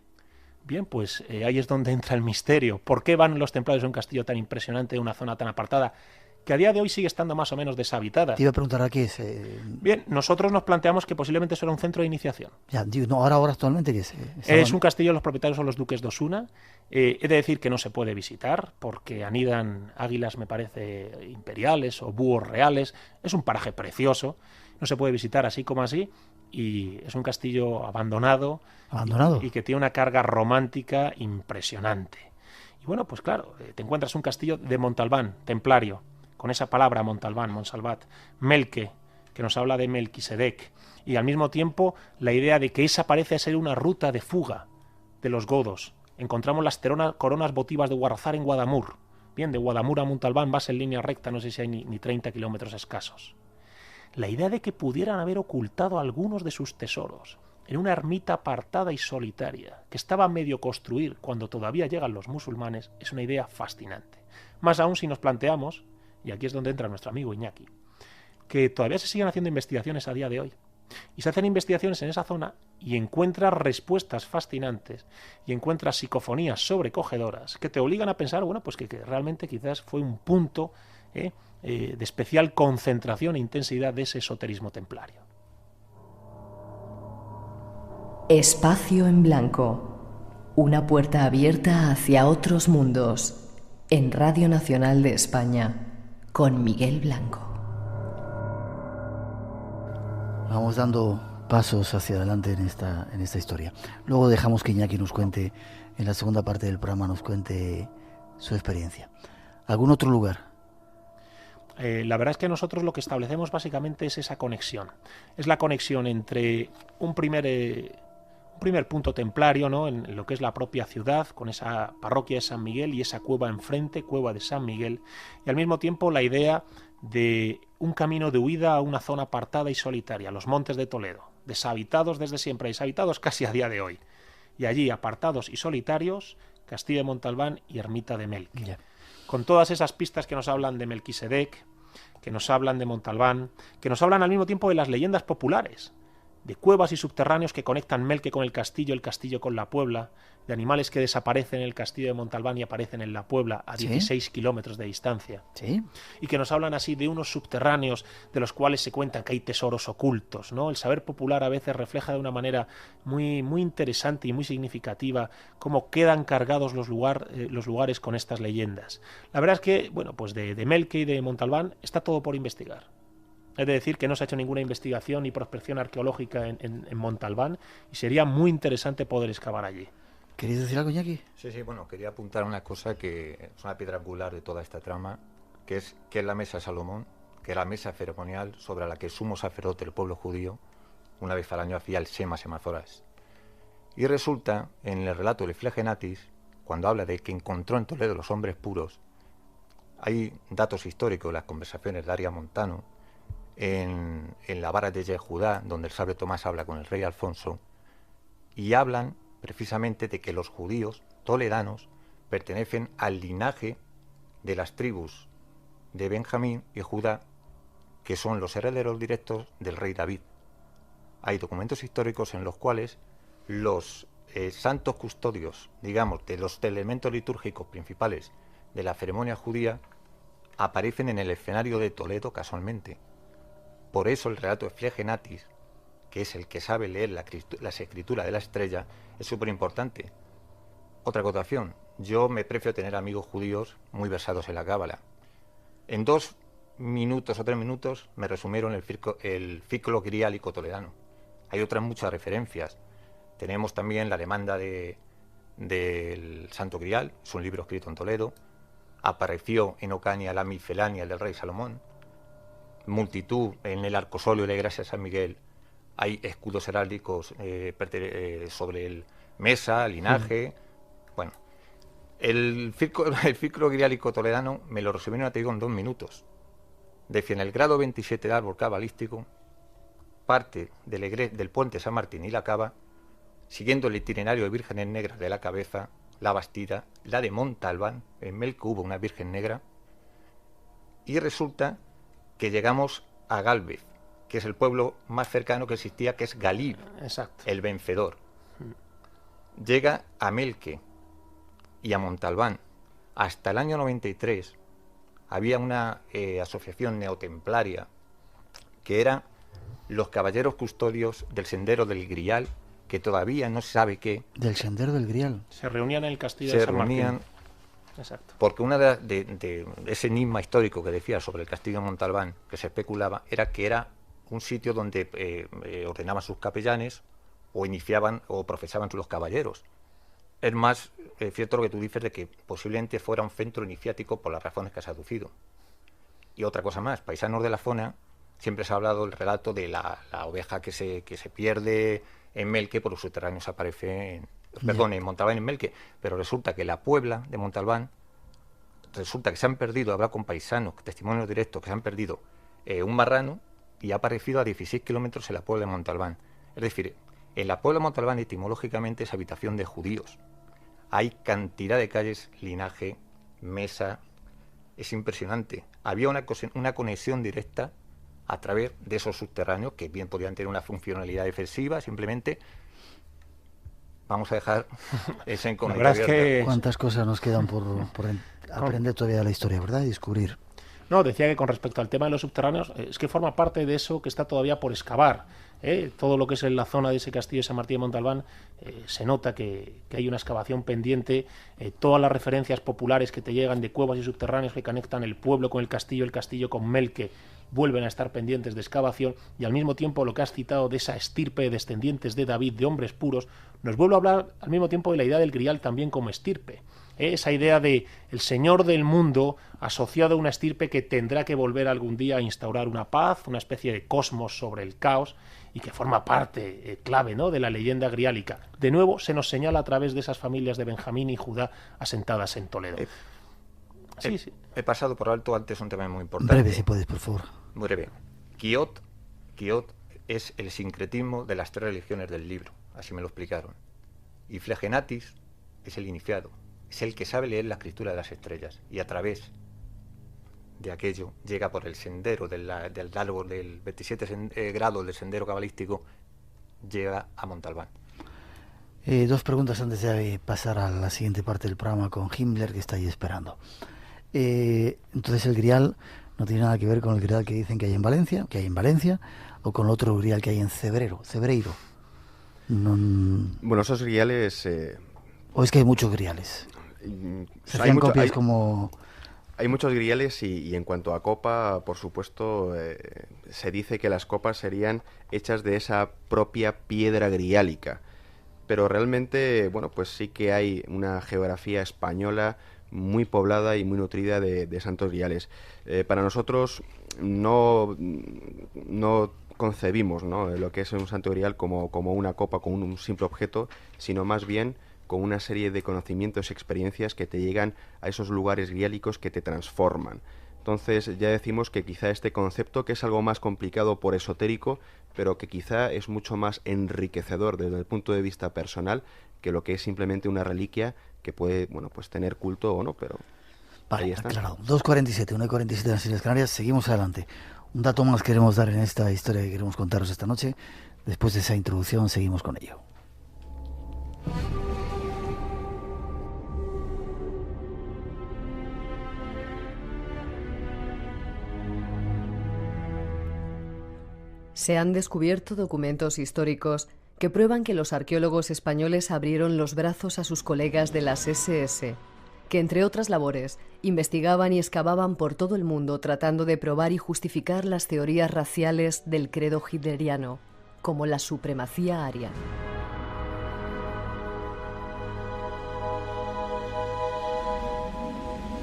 Bien, pues ahí es donde entra el misterio. ¿Por qué van los templarios a un castillo tan impresionante, de una zona tan apartada, que a día de hoy sigue estando más o menos deshabitada? Te iba a preguntar a qué es. Bien, nosotros nos planteamos que posiblemente eso era un centro de iniciación. Ya, digo, no, ahora actualmente ¿qué es? Es un castillo, los propietarios son los duques de Osuna. He de decir que no se puede visitar porque anidan águilas, me parece, imperiales o búhos reales. Es un paraje precioso, no se puede visitar así como así, y es un castillo abandonado. Y que tiene una carga romántica impresionante. Y bueno, pues claro, te encuentras un castillo de Montalbán, templario, con esa palabra Montalbán, Montsalvat, Melque, que nos habla de Melquisedec, y al mismo tiempo la idea de que esa parece ser una ruta de fuga de los godos. Encontramos las coronas votivas de Guarrazar en Guadamur. Bien, de Guadamur a Montalbán vas en línea recta, no sé si hay ni 30 kilómetros escasos. La idea de que pudieran haber ocultado algunos de sus tesoros en una ermita apartada y solitaria, que estaba a medio construir cuando todavía llegan los musulmanes, es una idea fascinante. Más aún si nos planteamos, y aquí es donde entra nuestro amigo Iñaki, que todavía se siguen haciendo investigaciones a día de hoy. Y se hacen investigaciones en esa zona y encuentras respuestas fascinantes y encuentras psicofonías sobrecogedoras que te obligan a pensar, bueno, pues que realmente quizás fue un punto de especial concentración e intensidad de ese esoterismo templario. Espacio en Blanco. Una puerta abierta hacia otros mundos. En Radio Nacional de España. Con Miguel Blanco. Vamos dando pasos hacia adelante en esta historia. Luego dejamos que Iñaki nos cuente, en la segunda parte del programa, nos cuente su experiencia. ¿Algún otro lugar? La verdad es que nosotros lo que establecemos básicamente es esa conexión. Es la conexión entre un primer punto templario, ¿no?, en lo que es la propia ciudad, con esa parroquia de San Miguel y esa cueva enfrente, cueva de San Miguel, y al mismo tiempo la idea de un camino de huida a una zona apartada y solitaria, los Montes de Toledo, deshabitados desde siempre, deshabitados casi a día de hoy, y allí, apartados y solitarios, Castillo de Montalbán y Ermita de Melque. Yeah. Con todas esas pistas que nos hablan de Melquisedec, que nos hablan de Montalbán, que nos hablan al mismo tiempo de las leyendas populares, de cuevas y subterráneos que conectan Melque con el castillo con la Puebla, de animales que desaparecen en el castillo de Montalbán y aparecen en la Puebla a 16 kilómetros de distancia. ¿Sí? Y que nos hablan así de unos subterráneos de los cuales se cuentan que hay tesoros ocultos, ¿no? El saber popular a veces refleja de una manera muy, muy interesante y muy significativa cómo quedan cargados los lugares con estas leyendas. La verdad es que, bueno, pues de Melque y de Montalbán está todo por investigar. Es de decir que no se ha hecho ninguna investigación ni prospección arqueológica en Montalbán y sería muy interesante poder excavar allí. ¿Queréis decir algo, Iñaki? Sí, bueno, quería apuntar una cosa que es una piedra angular de toda esta trama, que es la mesa de Salomón, que era la mesa ceremonial sobre la que el sumo sacerdote del pueblo judío una vez al año hacía el Shema Semazoras. Y resulta, en el relato de Flegenatis, cuando habla de que encontró en Toledo los hombres puros, hay datos históricos de las conversaciones de Aria Montano, en la vara de Judá, donde el sabio Tomás habla con el rey Alfonso, y hablan precisamente de que los judíos toledanos pertenecen al linaje de las tribus de Benjamín y Judá, que son los herederos directos del rey David. Hay documentos históricos en los cuales los santos custodios, digamos, de los elementos litúrgicos principales de la ceremonia judía aparecen en el escenario de Toledo casualmente. Por eso el relato de Flegenatis que es el que sabe leer las escrituras de la estrella, es súper importante. Otra acotación, yo me prefiero tener amigos judíos muy versados en la cábala. En 2 minutos o 3 minutos me resumieron el ciclo griálico toledano. Hay otras muchas referencias. Tenemos también la demanda del Santo Grial, es un libro escrito en Toledo. Apareció en Ocaña la miscelánea del rey Salomón. Multitud en el arcosolio de la iglesia de San Miguel. Hay escudos heráldicos sobre el mesa, linaje. Bueno, el ciclo griálico toledano me lo resumieron, te digo, en 2 minutos. Decía, en el grado 27 de árbol cabalístico, parte del puente San Martín y la Cava, siguiendo el itinerario de vírgenes negras de la Cabeza, la Bastida, la de Montalbán, en Melque hubo una virgen negra, y resulta que llegamos a Gálvez, que es el pueblo más cercano que existía, que es Galib, Exacto. el vencedor. Llega a Melque y a Montalbán. Hasta el año 93 había una asociación neotemplaria que era los caballeros custodios del Sendero del Grial, que todavía no se sabe qué. Del Sendero del Grial. Se reunían en el castillo de San Martín. Exacto. Porque una de ese enigma histórico que decía sobre el castillo de Montalbán, que se especulaba, era que era un sitio donde ordenaban sus capellanes o iniciaban o profesaban los caballeros. Es más cierto lo que tú dices de que posiblemente fuera un centro iniciático por las razones que has aducido. Y otra cosa más, paisanos de la zona, siempre se ha hablado el relato de la oveja que se pierde en Melque, por los subterráneos aparece en Montalbán, en Melque, pero resulta que la Puebla de Montalbán, resulta que se han perdido, habrá con paisanos, testimonios directos, que se han perdido un marrano y ha aparecido a 16 kilómetros en la Puebla de Montalbán. Es decir, en la Puebla de Montalbán etimológicamente es habitación de judíos. Hay cantidad de calles, linaje, mesa, es impresionante. Había una conexión directa a través de esos subterráneos que bien podían tener una funcionalidad defensiva, simplemente vamos a dejar esa incógnita abierta. Que... ¿Cuántas cosas nos quedan por aprender todavía de la historia, verdad? Y descubrir. No, decía que con respecto al tema de los subterráneos, es que forma parte de eso que está todavía por excavar. Todo lo que es en la zona de ese castillo de San Martín de Montalbán, se nota que hay una excavación pendiente. Todas las referencias populares que te llegan de cuevas y subterráneos que conectan el pueblo con el castillo con Melque, vuelven a estar pendientes de excavación, y al mismo tiempo lo que has citado de esa estirpe de descendientes de David, de hombres puros, nos vuelve a hablar al mismo tiempo de la idea del grial también como estirpe. Esa idea de el señor del mundo asociado a una estirpe que tendrá que volver algún día a instaurar una paz, una especie de cosmos sobre el caos, y que forma parte clave, ¿no?, de la leyenda griálica. De nuevo se nos señala a través de esas familias de Benjamín y Judá asentadas en Toledo. He pasado por alto antes un tema muy importante. Breve, si puedes, por favor. Muy breve. Quiot es el sincretismo de las 3 religiones del libro, así me lo explicaron. Y Flegenatis es el iniciado, es el que sabe leer la escritura de las estrellas, y a través de aquello llega por el sendero del árbol del 27 grado del sendero cabalístico, llega a Montalbán. 2 preguntas antes de pasar a la siguiente parte del programa con Himmler, que está ahí esperando. Entonces el grial no tiene nada que ver con el grial que dicen que hay en Valencia, o con el otro grial que hay en Cebreiro. Bueno, esos griales... ¿O es que hay muchos griales? Se hacían copias como... Hay muchos griales y en cuanto a copa, por supuesto, se dice que las copas serían hechas de esa propia piedra griálica. Pero realmente, bueno, pues sí que hay una geografía española muy poblada y muy nutrida de santos griales. Para nosotros no concebimos, ¿no?, lo que es un santo grial como una copa, como un simple objeto, sino más bien con una serie de conocimientos y experiencias que te llegan a esos lugares griálicos que te transforman. Entonces ya decimos que quizá este concepto, que es algo más complicado por esotérico, pero que quizá es mucho más enriquecedor desde el punto de vista personal que lo que es simplemente una reliquia que puede, bueno, pues tener culto o no, pero vale, ahí está. Aclarado. 2:47, 1:47 en las Islas Canarias. Seguimos adelante. Un dato más queremos dar en esta historia que queremos contaros esta noche. Después de esa introducción seguimos con ello. Se han descubierto documentos históricos que prueban que los arqueólogos españoles abrieron los brazos a sus colegas de las SS, que entre otras labores investigaban y excavaban por todo el mundo tratando de probar y justificar las teorías raciales del credo hitleriano, como la supremacía aria.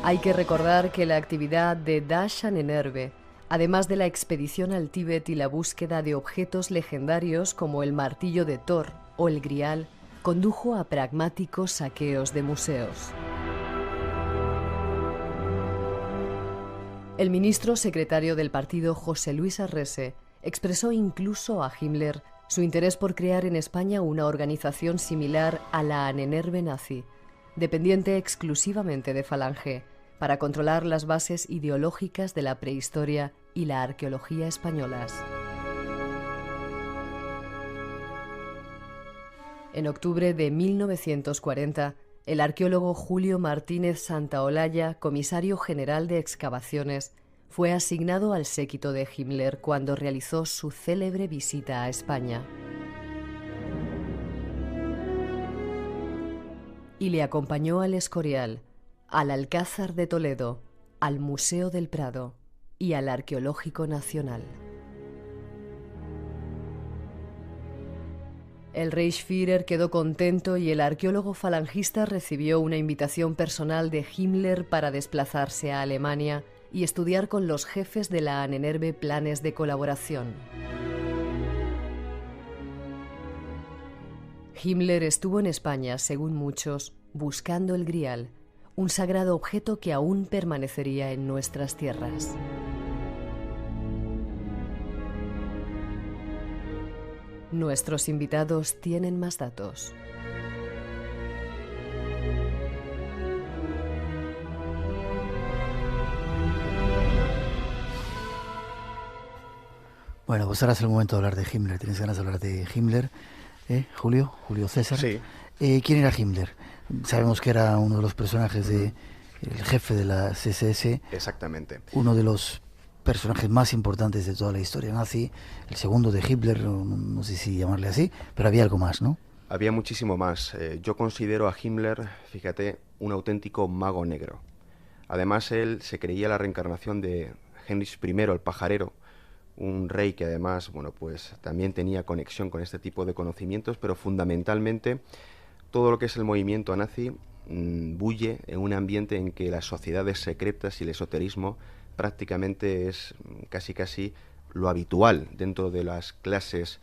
Hay que recordar que la actividad de Dash Ahnenerbe, además de la expedición al Tíbet y la búsqueda de objetos legendarios como el martillo de Thor o el Grial, condujo a pragmáticos saqueos de museos. El ministro secretario del partido, José Luis Arrese, expresó incluso a Himmler su interés por crear en España una organización similar a la Ahnenerbe nazi, dependiente exclusivamente de Falange, para controlar las bases ideológicas de la prehistoria y la arqueología españolas. En octubre de 1940, el arqueólogo Julio Martínez Santaolalla, comisario general de excavaciones, fue asignado al séquito de Himmler cuando realizó su célebre visita a España. Y le acompañó al Escorial, al Alcázar de Toledo, al Museo del Prado y al Arqueológico Nacional. El Reichsführer quedó contento y el arqueólogo falangista recibió una invitación personal de Himmler para desplazarse a Alemania y estudiar con los jefes de la Ahnenerbe planes de colaboración. Himmler estuvo en España, según muchos, buscando el Grial, un sagrado objeto que aún permanecería en nuestras tierras. Nuestros invitados tienen más datos. Bueno, pues ahora es el momento de hablar de Himmler. ¿Tienes ganas de hablar de Himmler, Julio César? Sí. ¿Quién era Himmler? Sabemos que era uno de los personajes el jefe de la SS. Exactamente. Uno de los personajes más importantes de toda la historia nazi, el segundo de Hitler, no sé si llamarle así, pero había algo más, ¿no? Había muchísimo más. Yo considero a Himmler, fíjate, un auténtico mago negro. Además, él se creía la reencarnación de Heinrich I, el pajarero, un rey que además, bueno, pues también tenía conexión con este tipo de conocimientos, pero fundamentalmente todo lo que es el movimiento nazi bulle en un ambiente en que las sociedades secretas y el esoterismo prácticamente es casi lo habitual dentro de las clases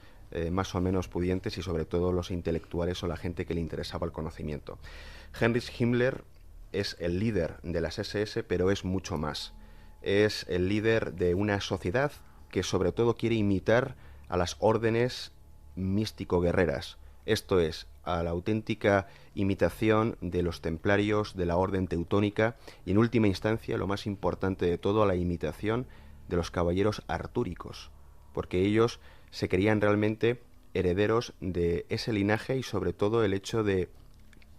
más o menos pudientes y sobre todo los intelectuales o la gente que le interesaba el conocimiento. Heinrich Himmler es el líder de las SS, pero es mucho más. Es el líder de una sociedad que sobre todo quiere imitar a las órdenes místico-guerreras. Esto es, a la auténtica imitación de los templarios, de la orden teutónica y en última instancia, lo más importante de todo, a la imitación de los caballeros artúricos, porque ellos se creían realmente herederos de ese linaje y sobre todo el hecho de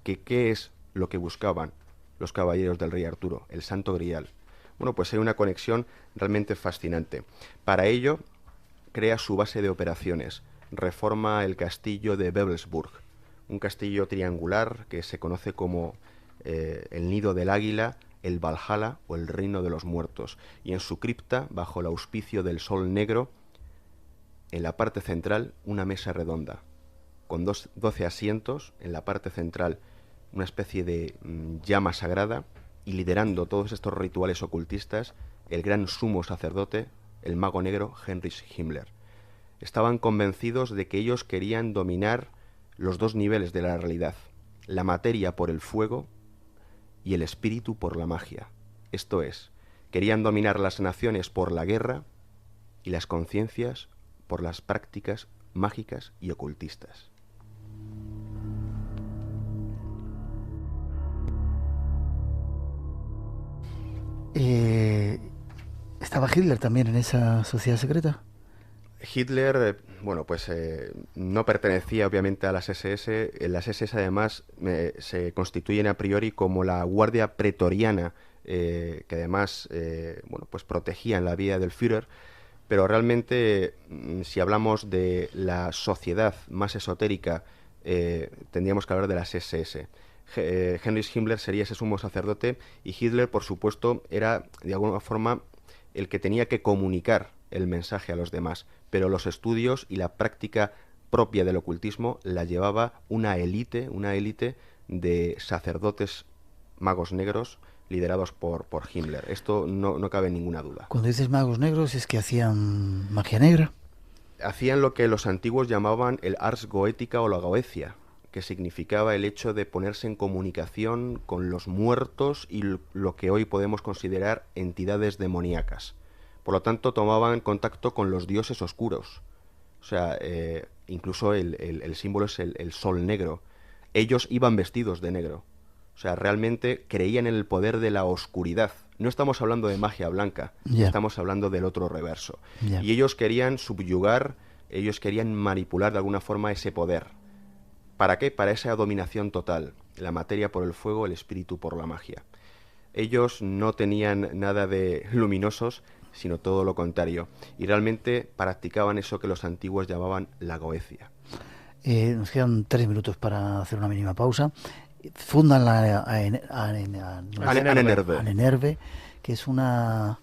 que qué es lo que buscaban los caballeros del rey Arturo, el Santo Grial. Bueno, pues hay una conexión realmente fascinante. Para ello, crea su base de operaciones, reforma el castillo de Wewelsburg, un castillo triangular que se conoce como el Nido del Águila, el Valhalla o el Reino de los Muertos, y en su cripta, bajo el auspicio del Sol Negro, en la parte central una mesa redonda, con 12 asientos, en la parte central una especie de llama sagrada, y liderando todos estos rituales ocultistas, el gran sumo sacerdote, el mago negro Heinrich Himmler. Estaban convencidos de que ellos querían dominar los dos niveles de la realidad, la materia por el fuego y el espíritu por la magia. Esto es, querían dominar las naciones por la guerra y las conciencias por las prácticas mágicas y ocultistas. ¿Estaba Hitler también en esa sociedad secreta? Hitler, bueno, pues no pertenecía obviamente a las SS. Las SS además se constituyen a priori como la guardia pretoriana que además, bueno, pues protegían la vida del Führer, pero realmente si hablamos de la sociedad más esotérica, tendríamos que hablar de las SS. Heinrich Himmler sería ese sumo sacerdote y Hitler, por supuesto, era de alguna forma el que tenía que comunicar el mensaje a los demás, pero los estudios y la práctica propia del ocultismo la llevaba una élite de sacerdotes magos negros liderados por Himmler. Esto no cabe ninguna duda. Cuando dices magos negros, ¿es que hacían magia negra? Hacían lo que los antiguos llamaban el ars goetica o la goecia, que significaba el hecho de ponerse en comunicación con los muertos y lo que hoy podemos considerar entidades demoníacas. Por lo tanto, tomaban contacto con los dioses oscuros. O sea, incluso el símbolo es el sol negro. Ellos iban vestidos de negro. O sea, realmente creían en el poder de la oscuridad. No estamos hablando de magia blanca, estamos hablando del otro reverso. Y ellos querían subyugar, ellos querían manipular de alguna forma ese poder. ¿Para qué? Para esa dominación total. La materia por el fuego, el espíritu por la magia. Ellos no tenían nada de luminosos, sino todo lo contrario. Y realmente practicaban eso que los antiguos llamaban la goecia. Nos quedan 3 minutos para hacer una mínima pausa. Fundan la Ahnenerbe, que es una...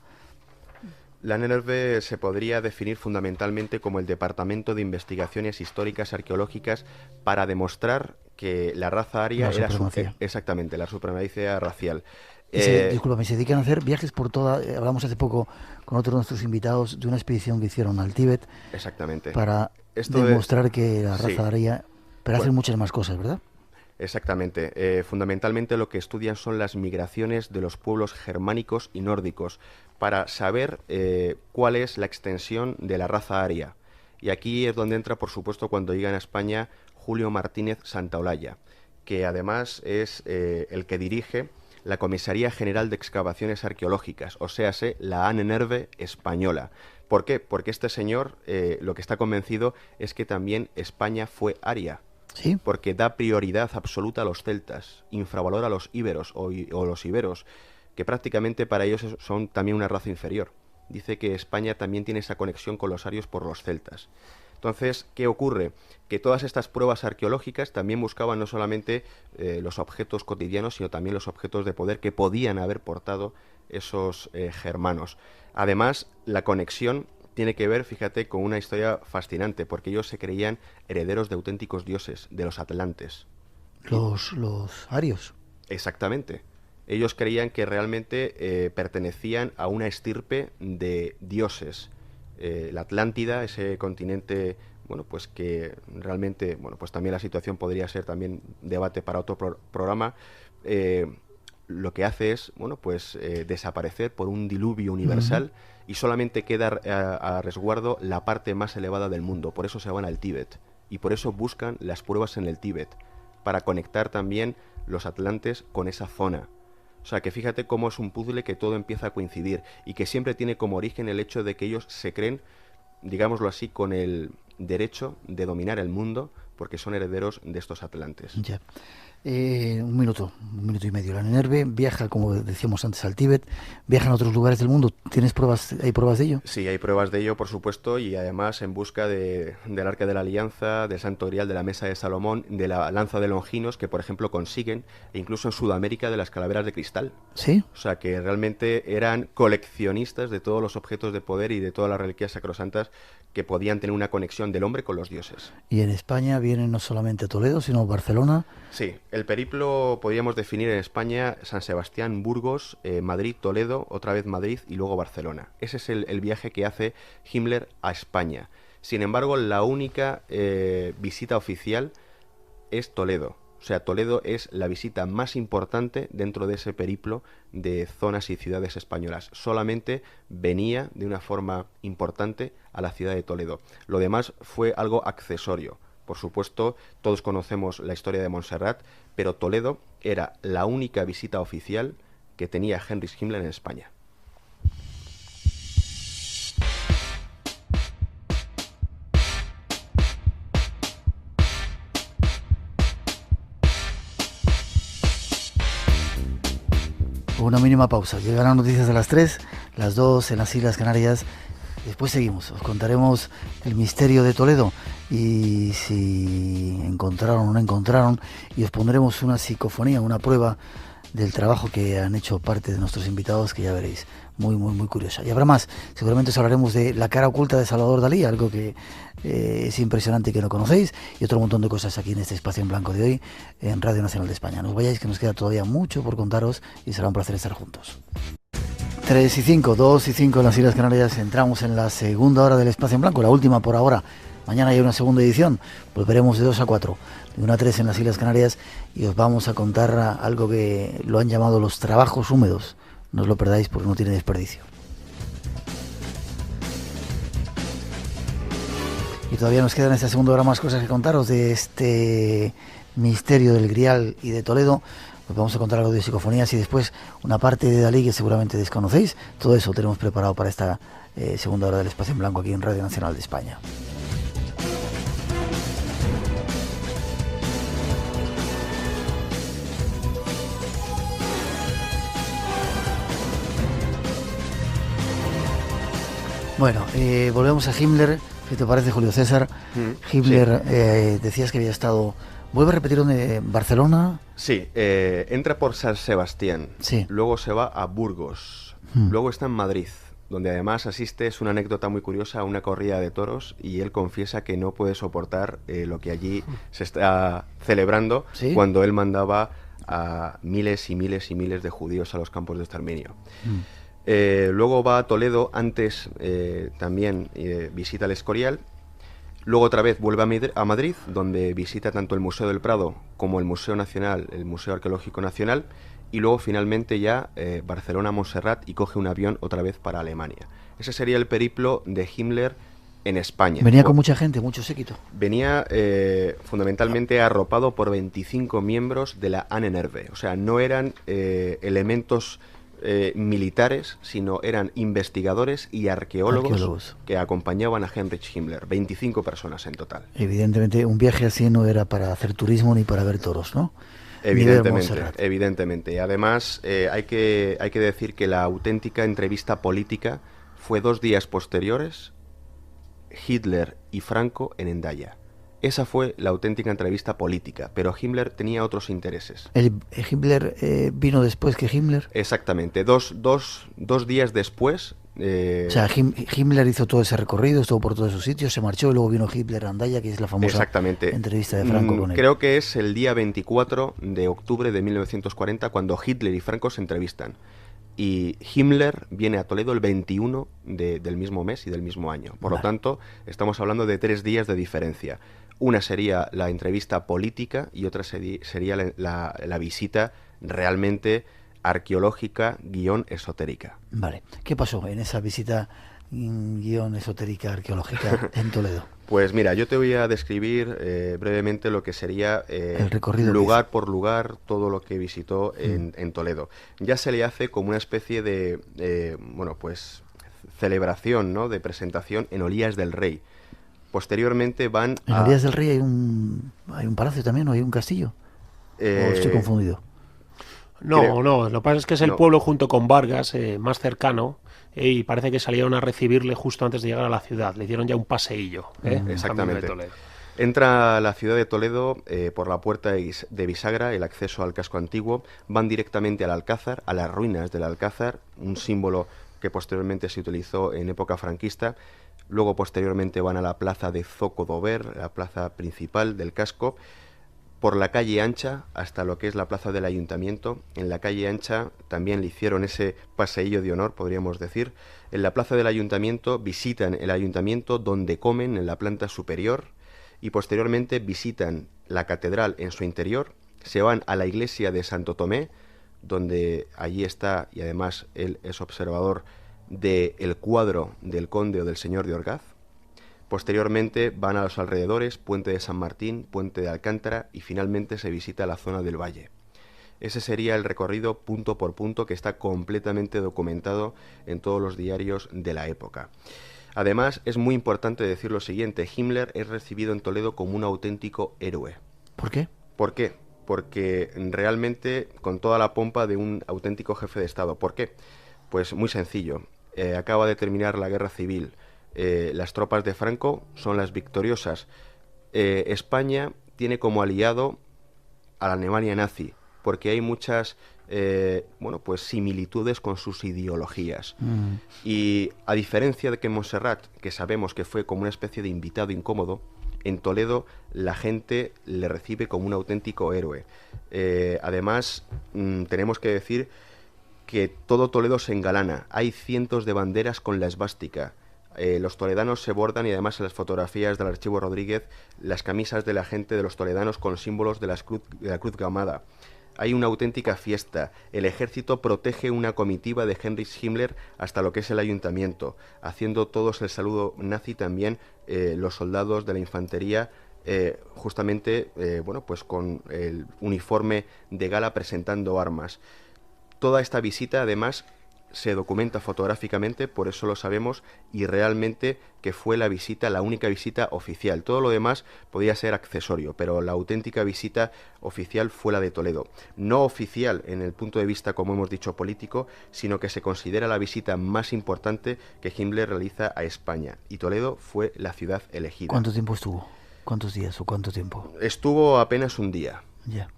La Ahnenerbe se podría definir fundamentalmente como el Departamento de Investigaciones Históricas Arqueológicas para demostrar que la raza aria era exactamente la supremacía racial. Discúlpame, se dedican a hacer viajes por toda... hablamos hace poco con otros de nuestros invitados de una expedición que hicieron al Tíbet. Exactamente. Para demostrar que la raza aria... Pero hacen muchas más cosas, ¿verdad? Exactamente. Fundamentalmente lo que estudian son las migraciones de los pueblos germánicos y nórdicos para saber cuál es la extensión de la raza aria. Y aquí es donde entra, por supuesto, cuando llegan a España Julio Martínez Santaolalla, que además es el que dirige la Comisaría General de Excavaciones Arqueológicas, o sea, la Ahnenerbe española. ¿Por qué? Porque este señor lo que está convencido es que también España fue aria. ¿Sí? Porque da prioridad absoluta a los celtas, infravalora a los íberos o los iberos, que prácticamente para ellos son también una raza inferior. Dice que España también tiene esa conexión con los arios por los celtas. Entonces, ¿qué ocurre? Que todas estas pruebas arqueológicas también buscaban no solamente los objetos cotidianos, sino también los objetos de poder que podían haber portado esos germanos. Además, la conexión tiene que ver, fíjate, con una historia fascinante, porque ellos se creían herederos de auténticos dioses, de los atlantes. Los arios. Exactamente. Ellos creían que realmente pertenecían a una estirpe de dioses. La Atlántida, ese continente, bueno, pues que realmente, bueno, pues también la situación podría ser también debate para otro programa. Lo que hace es, bueno, pues desaparecer por un diluvio universal. Y solamente queda a resguardo la parte más elevada del mundo. Por eso se van al Tíbet. Y por eso buscan las pruebas en el Tíbet. Para conectar también los atlantes con esa zona. O sea, que fíjate cómo es un puzzle que todo empieza a coincidir. Y que siempre tiene como origen el hecho de que ellos se creen, digámoslo así, con el derecho de dominar el mundo. Porque son herederos de estos atlantes. Ya. Un minuto y medio. La Ahnenerbe viaja, como decíamos antes, al Tíbet, viajan a otros lugares del mundo. ¿Tienes pruebas? ¿Hay pruebas de ello? Sí, hay pruebas de ello, por supuesto, y además en busca del Arca de la Alianza, del Santo Grial, de la Mesa de Salomón, de la Lanza de Longinos, que por ejemplo consiguen, e incluso en Sudamérica de las calaveras de cristal. ¿Sí? O sea, que realmente eran coleccionistas de todos los objetos de poder y de todas las reliquias sacrosantas que podían tener una conexión del hombre con los dioses. Y en España vienen no solamente a Toledo, sino a Barcelona. Sí, el periplo podríamos definir en España San Sebastián, Burgos, Madrid, Toledo, otra vez Madrid y luego Barcelona. Ese es el viaje que hace Himmler a España. Sin embargo, la única visita oficial es Toledo. O sea, Toledo es la visita más importante dentro de ese periplo de zonas y ciudades españolas. Solamente venía de una forma importante a la ciudad de Toledo. Lo demás fue algo accesorio. Por supuesto, todos conocemos la historia de Montserrat, pero Toledo era la única visita oficial que tenía Heinrich Himmler en España. Una mínima pausa. Llegarán noticias a las 3, las 2 en las Islas Canarias. Después seguimos, os contaremos el misterio de Toledo y si encontraron o no encontraron, y os pondremos una psicofonía, una prueba del trabajo que han hecho parte de nuestros invitados, que ya veréis, muy curiosa. Y habrá más, seguramente os hablaremos de la cara oculta de Salvador Dalí, algo que es impresionante y que no conocéis, y otro montón de cosas aquí en este espacio en blanco de hoy en Radio Nacional de España. No os vayáis, que nos queda todavía mucho por contaros y será un placer estar juntos. 3 y 5, 2 y 5 en las Islas Canarias, entramos en la segunda hora del Espacio en Blanco, la última por ahora. Mañana hay una segunda edición, volveremos de 2 a 4, de 1 a 3 en las Islas Canarias, y os vamos a contar algo que lo han llamado los trabajos húmedos. No os lo perdáis porque no tiene desperdicio. Y todavía nos quedan en esta segunda hora más cosas que contaros de este misterio del Grial y de Toledo. Os vamos a contar algo de psicofonías y después una parte de Dalí que seguramente desconocéis. Todo eso tenemos preparado para esta segunda hora del Espacio en Blanco aquí en Radio Nacional de España. Bueno, volvemos a Himmler, si te parece, Julio César. Himmler, sí. Decías que había estado... ¿Vuelve a repetir dónde? ¿Barcelona? Sí, entra por San Sebastián, sí. Luego se va a Burgos, luego está en Madrid, donde además asiste, es una anécdota muy curiosa, a una corrida de toros, y él confiesa que no puede soportar lo que allí se está celebrando, ¿sí? Cuando él mandaba a miles y miles y miles de judíos a los campos de exterminio. Luego va a Toledo, antes también visita el Escorial. Luego otra vez vuelve a Madrid, donde visita tanto el Museo del Prado como el Museo Nacional, el Museo Arqueológico Nacional, y luego finalmente ya Barcelona-Montserrat, y coge un avión otra vez para Alemania. Ese sería el periplo de Himmler en España. ¿Venía con mucha gente, mucho séquito? Venía fundamentalmente arropado por 25 miembros de la Ahnenerbe, o sea, no eran elementos militares, sino eran investigadores y arqueólogos que acompañaban a Heinrich Himmler, 25 personas en total. Evidentemente un viaje así no era para hacer turismo ni para ver toros, ¿no? Evidentemente. Además, hay que decir que la auténtica entrevista política fue 2 días posteriores, Hitler y Franco en Hendaya. Esa fue la auténtica entrevista política, pero Himmler tenía otros intereses. ¿Himmler vino después que Himmler? Exactamente, dos días después. O sea, Himmler hizo todo ese recorrido, estuvo por todos esos sitios, se marchó y luego vino Hitler a Hendaya, que es la famosa entrevista de Franco con él. Creo que es el día 24 de octubre de 1940 cuando Hitler y Franco se entrevistan. Y Himmler viene a Toledo el 21 del mismo mes y del mismo año. Por lo tanto, estamos hablando de 3 días de diferencia. Una sería la entrevista política y otra sería la visita realmente arqueológica / esotérica. Vale. ¿Qué pasó en esa visita / esotérica arqueológica en Toledo? Pues mira, yo te voy a describir brevemente lo que sería el recorrido lugar por lugar, todo lo que visitó en Toledo. Ya se le hace como una especie de, celebración, ¿no?, de presentación en Olías del Rey. Posteriormente van ¿En Olías del Rey hay un palacio también, o hay un castillo? ¿O estoy confundido? No, lo que pasa es que es el pueblo junto con Vargas, más cercano, y parece que salieron a recibirle justo antes de llegar a la ciudad. Le dieron ya un paseillo. Exactamente. Entra a la ciudad de Toledo por la puerta de bisagra, el acceso al casco antiguo. Van directamente al Alcázar, a las ruinas del Alcázar, un símbolo que posteriormente se utilizó en época franquista. Luego, posteriormente, van a la plaza de Zocodover, la plaza principal del casco, por la calle ancha hasta lo que es la plaza del Ayuntamiento. En la calle ancha también le hicieron ese paseillo de honor, podríamos decir. En la plaza del Ayuntamiento visitan el Ayuntamiento, donde comen en la planta superior, y posteriormente visitan la catedral en su interior. Se van a la iglesia de Santo Tomé, donde allí está, y además él es observador del cuadro del conde o del señor de Orgaz. Posteriormente van a los alrededores, Puente de San Martín, Puente de Alcántara, y finalmente se visita la zona del Valle. Ese sería el recorrido punto por punto, que está completamente documentado en todos los diarios de la época. Además, es muy importante decir lo siguiente: Himmler es recibido en Toledo como un auténtico héroe. ¿Por qué? ¿Por qué? Porque realmente con toda la pompa de un auténtico jefe de Estado. ¿Por qué? Pues muy sencillo. Acaba de terminar la guerra civil. las tropas de Franco son las victoriosas. España tiene como aliado a la Alemania nazi, porque hay muchas similitudes con sus ideologías. Y a diferencia de que en Montserrat, que sabemos que fue como una especie de invitado incómodo, en Toledo la gente le recibe como un auténtico héroe. Además, tenemos que decir que todo Toledo se engalana. Hay cientos de banderas con la esvástica. Los toledanos se bordan, y además en las fotografías del Archivo Rodríguez, las camisas de la gente de los toledanos con símbolos de la cruz gamada. Hay una auténtica fiesta. El ejército protege una comitiva de Heinrich Himmler hasta lo que es el ayuntamiento, haciendo todos el saludo nazi también, los soldados de la infantería, justamente con el uniforme de gala presentando armas. Toda esta visita, además, se documenta fotográficamente, por eso lo sabemos, y realmente que fue la única visita oficial. Todo lo demás podía ser accesorio, pero la auténtica visita oficial fue la de Toledo. No oficial en el punto de vista, como hemos dicho, político, sino que se considera la visita más importante que Himmler realiza a España, y Toledo fue la ciudad elegida. ¿Cuánto tiempo estuvo? ¿Cuántos días o cuánto tiempo? Estuvo apenas un día. Ya.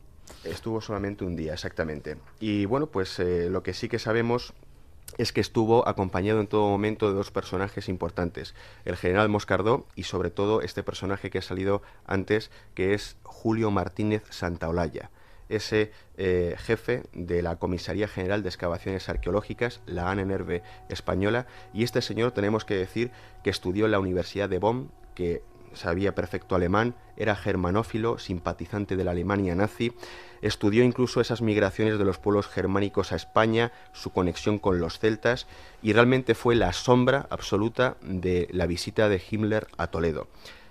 Estuvo solamente un día, exactamente. Y bueno, pues lo que sí que sabemos es que estuvo acompañado en todo momento de dos personajes importantes, el general Moscardó y sobre todo este personaje que ha salido antes, que es Julio Martínez Santaolalla, ese jefe de la Comisaría General de Excavaciones Arqueológicas, la ANNERVE española, y este señor tenemos que decir que estudió en la Universidad de Bonn, que sabía perfecto alemán, era germanófilo, simpatizante de la Alemania nazi, estudió incluso esas migraciones de los pueblos germánicos a España, su conexión con los celtas, y realmente fue la sombra absoluta de la visita de Himmler a Toledo.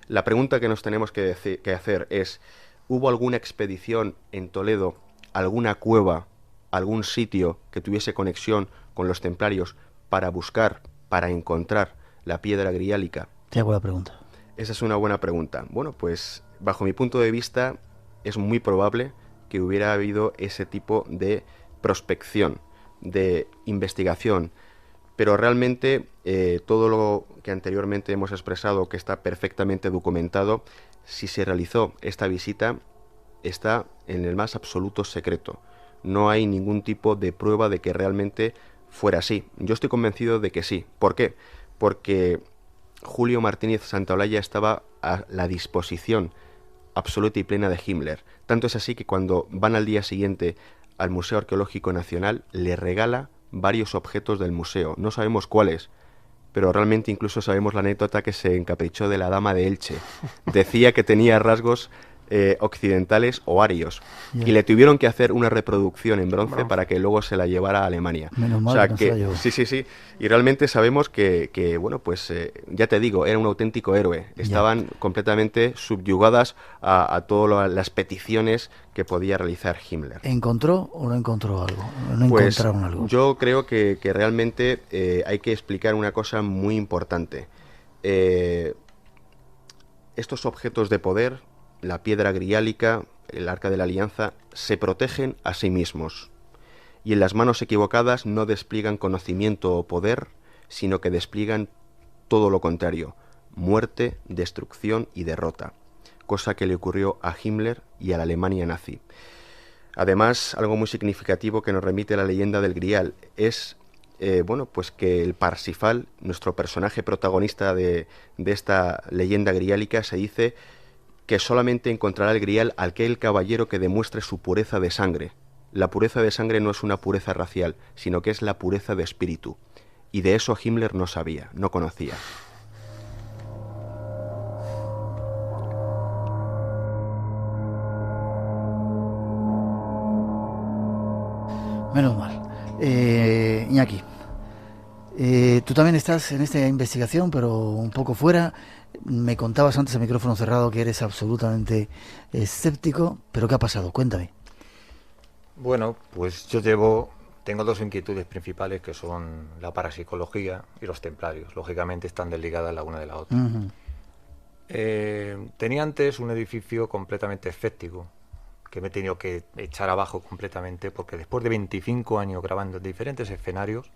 La pregunta que nos tenemos que hacer es, ¿hubo alguna expedición en Toledo, alguna cueva, algún sitio que tuviese conexión con los templarios para buscar, para encontrar la piedra griálica? Te hago la pregunta. Esa es una buena pregunta. Bueno, pues bajo mi punto de vista es muy probable que hubiera habido ese tipo de prospección, de investigación, pero realmente todo lo que anteriormente hemos expresado, que está perfectamente documentado, si se realizó esta visita, está en el más absoluto secreto. No hay ningún tipo de prueba de que realmente fuera así. Yo estoy convencido de que sí. ¿Por qué? Porque Julio Martínez Santaolalla estaba a la disposición absoluta y plena de Himmler. Tanto es así que cuando van al día siguiente al Museo Arqueológico Nacional, le regala varios objetos del museo. No sabemos cuáles, pero realmente incluso sabemos la anécdota que se encaprichó de la dama de Elche. Decía que tenía rasgos occidentales o arios, y le tuvieron que hacer una reproducción en bronce para que luego se la llevara a Alemania. Menos mal, o sea que no sí, y realmente sabemos que ya te digo, era un auténtico héroe. Estaban completamente subyugadas a todas las peticiones que podía realizar Himmler. ¿Encontró o no encontró algo? ¿No pues encontraron algo? Yo creo que realmente hay que explicar una cosa muy importante. Estos objetos de poder, la piedra griálica, el Arca de la Alianza, se protegen a sí mismos, y en las manos equivocadas no despliegan conocimiento o poder, sino que despliegan todo lo contrario: muerte, destrucción y derrota, cosa que le ocurrió a Himmler y a la Alemania nazi. Además, algo muy significativo que nos remite a la leyenda del Grial es que el Parsifal, nuestro personaje protagonista de esta leyenda griálica, se dice que solamente encontrará el Grial aquel caballero que demuestre su pureza de sangre. La pureza de sangre no es una pureza racial, sino que es la pureza de espíritu. Y de eso Himmler no sabía, no conocía. Menos mal. Iñaki, tú también estás en esta investigación, pero un poco fuera. Me contabas antes a micrófono cerrado que eres absolutamente escéptico, pero ¿qué ha pasado? Cuéntame. Bueno, pues tengo dos inquietudes principales, que son la parapsicología y los templarios. Lógicamente están desligadas la una de la otra. Uh-huh. Tenía antes un edificio completamente escéptico, que me he tenido que echar abajo completamente, porque después de 25 años grabando en diferentes escenarios,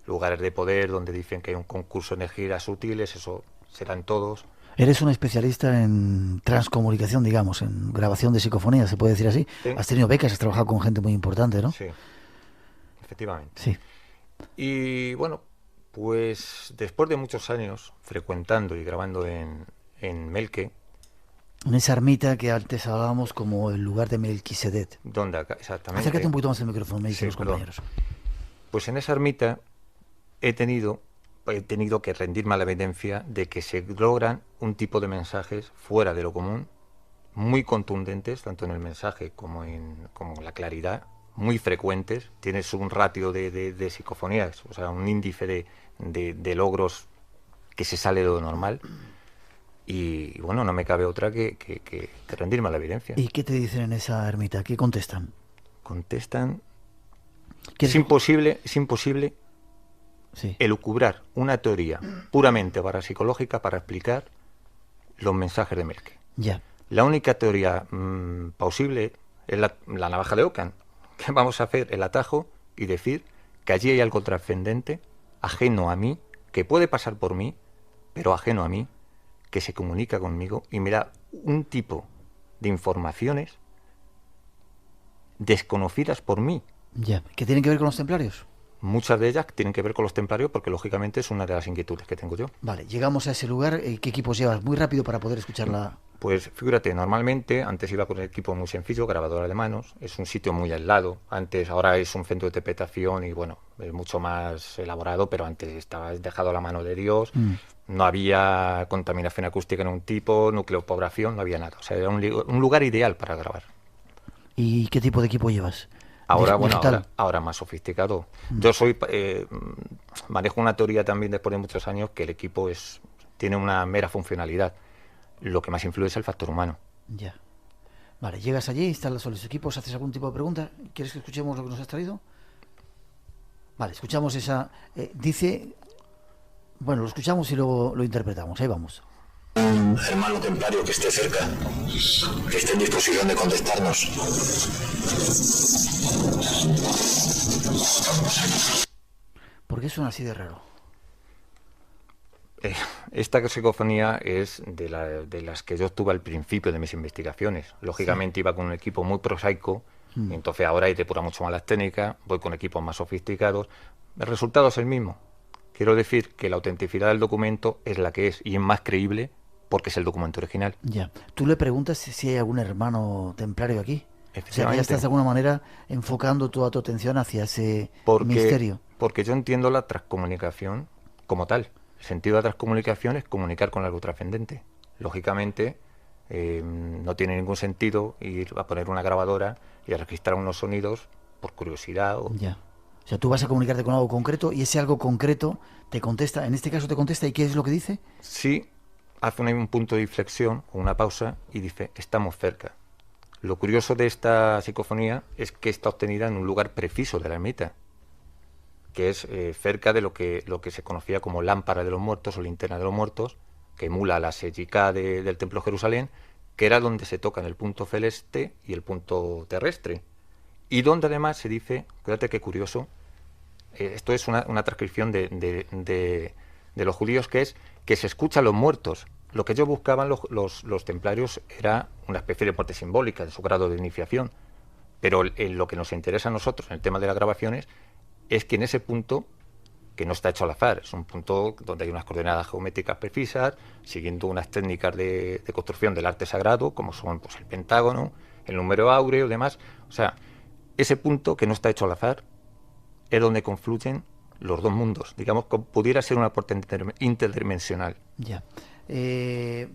lugares de poder donde dicen que hay un concurso de energías útiles, eso serán todos. Eres un especialista en transcomunicación, digamos, en grabación de psicofonía, se puede decir así. Sí. Has tenido becas, has trabajado con gente muy importante, ¿no? Sí, efectivamente. Sí. Y bueno, pues después de muchos años frecuentando y grabando en Melque, En esa ermita que antes hablábamos como el lugar de Melquisedec. donde exactamente... Acércate un poquito más el micrófono, me dicen Sí, los perdón. compañeros. Pues en esa ermita he tenido que rendirme a la evidencia de que se logran un tipo de mensajes fuera de lo común, muy contundentes, tanto en el mensaje como en la claridad, muy frecuentes. Tienes un ratio de psicofonías, o sea, un índice de logros que se sale de lo normal. Y bueno, no me cabe otra que rendirme a la evidencia. ¿Y qué te dicen en esa ermita? ¿Qué contestan? Contestan... ¿Quieres- Es imposible Sí. elucubrar una teoría puramente parapsicológica para explicar los mensajes de Melque. Ya. La única teoría posible es la navaja de Ockham, que vamos a hacer el atajo y decir que allí hay algo trascendente, ajeno a mí, que puede pasar por mí, pero ajeno a mí, que se comunica conmigo y me da un tipo de informaciones desconocidas por mí. Ya. ¿Qué tienen que ver con los templarios? Muchas de ellas tienen que ver con los templarios porque lógicamente es una de las inquietudes que tengo yo. Vale, llegamos a ese lugar. ¿Qué equipos llevas? Muy rápido para poder escucharla. Pues fíjate, normalmente antes iba con un equipo muy sencillo, grabadora de manos, es un sitio muy aislado, ahora es un centro de interpretación y bueno, es mucho más elaborado, pero antes estaba dejado a la mano de Dios, no había contaminación acústica en un tipo, nucleopoblación, no había nada, o sea, era un lugar ideal para grabar. ¿Y qué tipo de equipo llevas? Ahora, Dig- bueno, digital. ahora más sofisticado. Yo manejo una teoría también después de muchos años que el equipo tiene una mera funcionalidad. Lo que más influye es el factor humano. Ya. Vale, llegas allí, instalas los equipos, haces algún tipo de pregunta. ¿Quieres que escuchemos lo que nos has traído? Vale, escuchamos esa. Dice. Bueno, lo escuchamos y luego lo interpretamos. Ahí vamos. Hermano templario que esté cerca, que esté en disposición de contestarnos. ¿Por qué suena así de raro? Esta psicofonía es de las que yo tuve al principio de mis investigaciones. Lógicamente iba con un equipo muy prosaico, y entonces ahora he depurado mucho más las técnicas, voy con equipos más sofisticados. El resultado es el mismo. Quiero decir que la autenticidad del documento es la que es y es más creíble porque es el documento original. Ya. ¿Tú le preguntas si hay algún hermano templario aquí? O sea, que ya Efectivamente. estás de alguna manera enfocando toda tu atención hacia ese misterio. Porque yo entiendo la transcomunicación como tal. El sentido de la transcomunicación es comunicar con algo trascendente. Lógicamente, no tiene ningún sentido ir a poner una grabadora y a registrar unos sonidos por curiosidad. Ya. O sea, tú vas a comunicarte con algo concreto y ese algo concreto te contesta. En este caso te contesta, ¿y qué es lo que dice? Sí, hace un punto de inflexión, una pausa, y dice, estamos cerca. Lo curioso de esta psicofonía es que está obtenida en un lugar preciso de la ermita, que es cerca de lo que se conocía como lámpara de los muertos o linterna de los muertos, que emula la Seyicá del Templo de Jerusalén, que era donde se tocan el punto celeste y el punto terrestre. Y donde además se dice, fíjate qué curioso, esto es una transcripción de los judíos, que es que se escuchan los muertos. Lo que ellos buscaban los templarios era una especie de muerte simbólica, de su grado de iniciación. Pero lo que nos interesa a nosotros en el tema de las grabaciones es que en ese punto, que no está hecho al azar, es un punto donde hay unas coordenadas geométricas precisas, siguiendo unas técnicas de construcción del arte sagrado, como son pues, el pentágono, el número áureo y demás. O sea, ese punto que no está hecho al azar es donde confluyen los dos mundos. Digamos que pudiera ser una puerta interdimensional. Ya.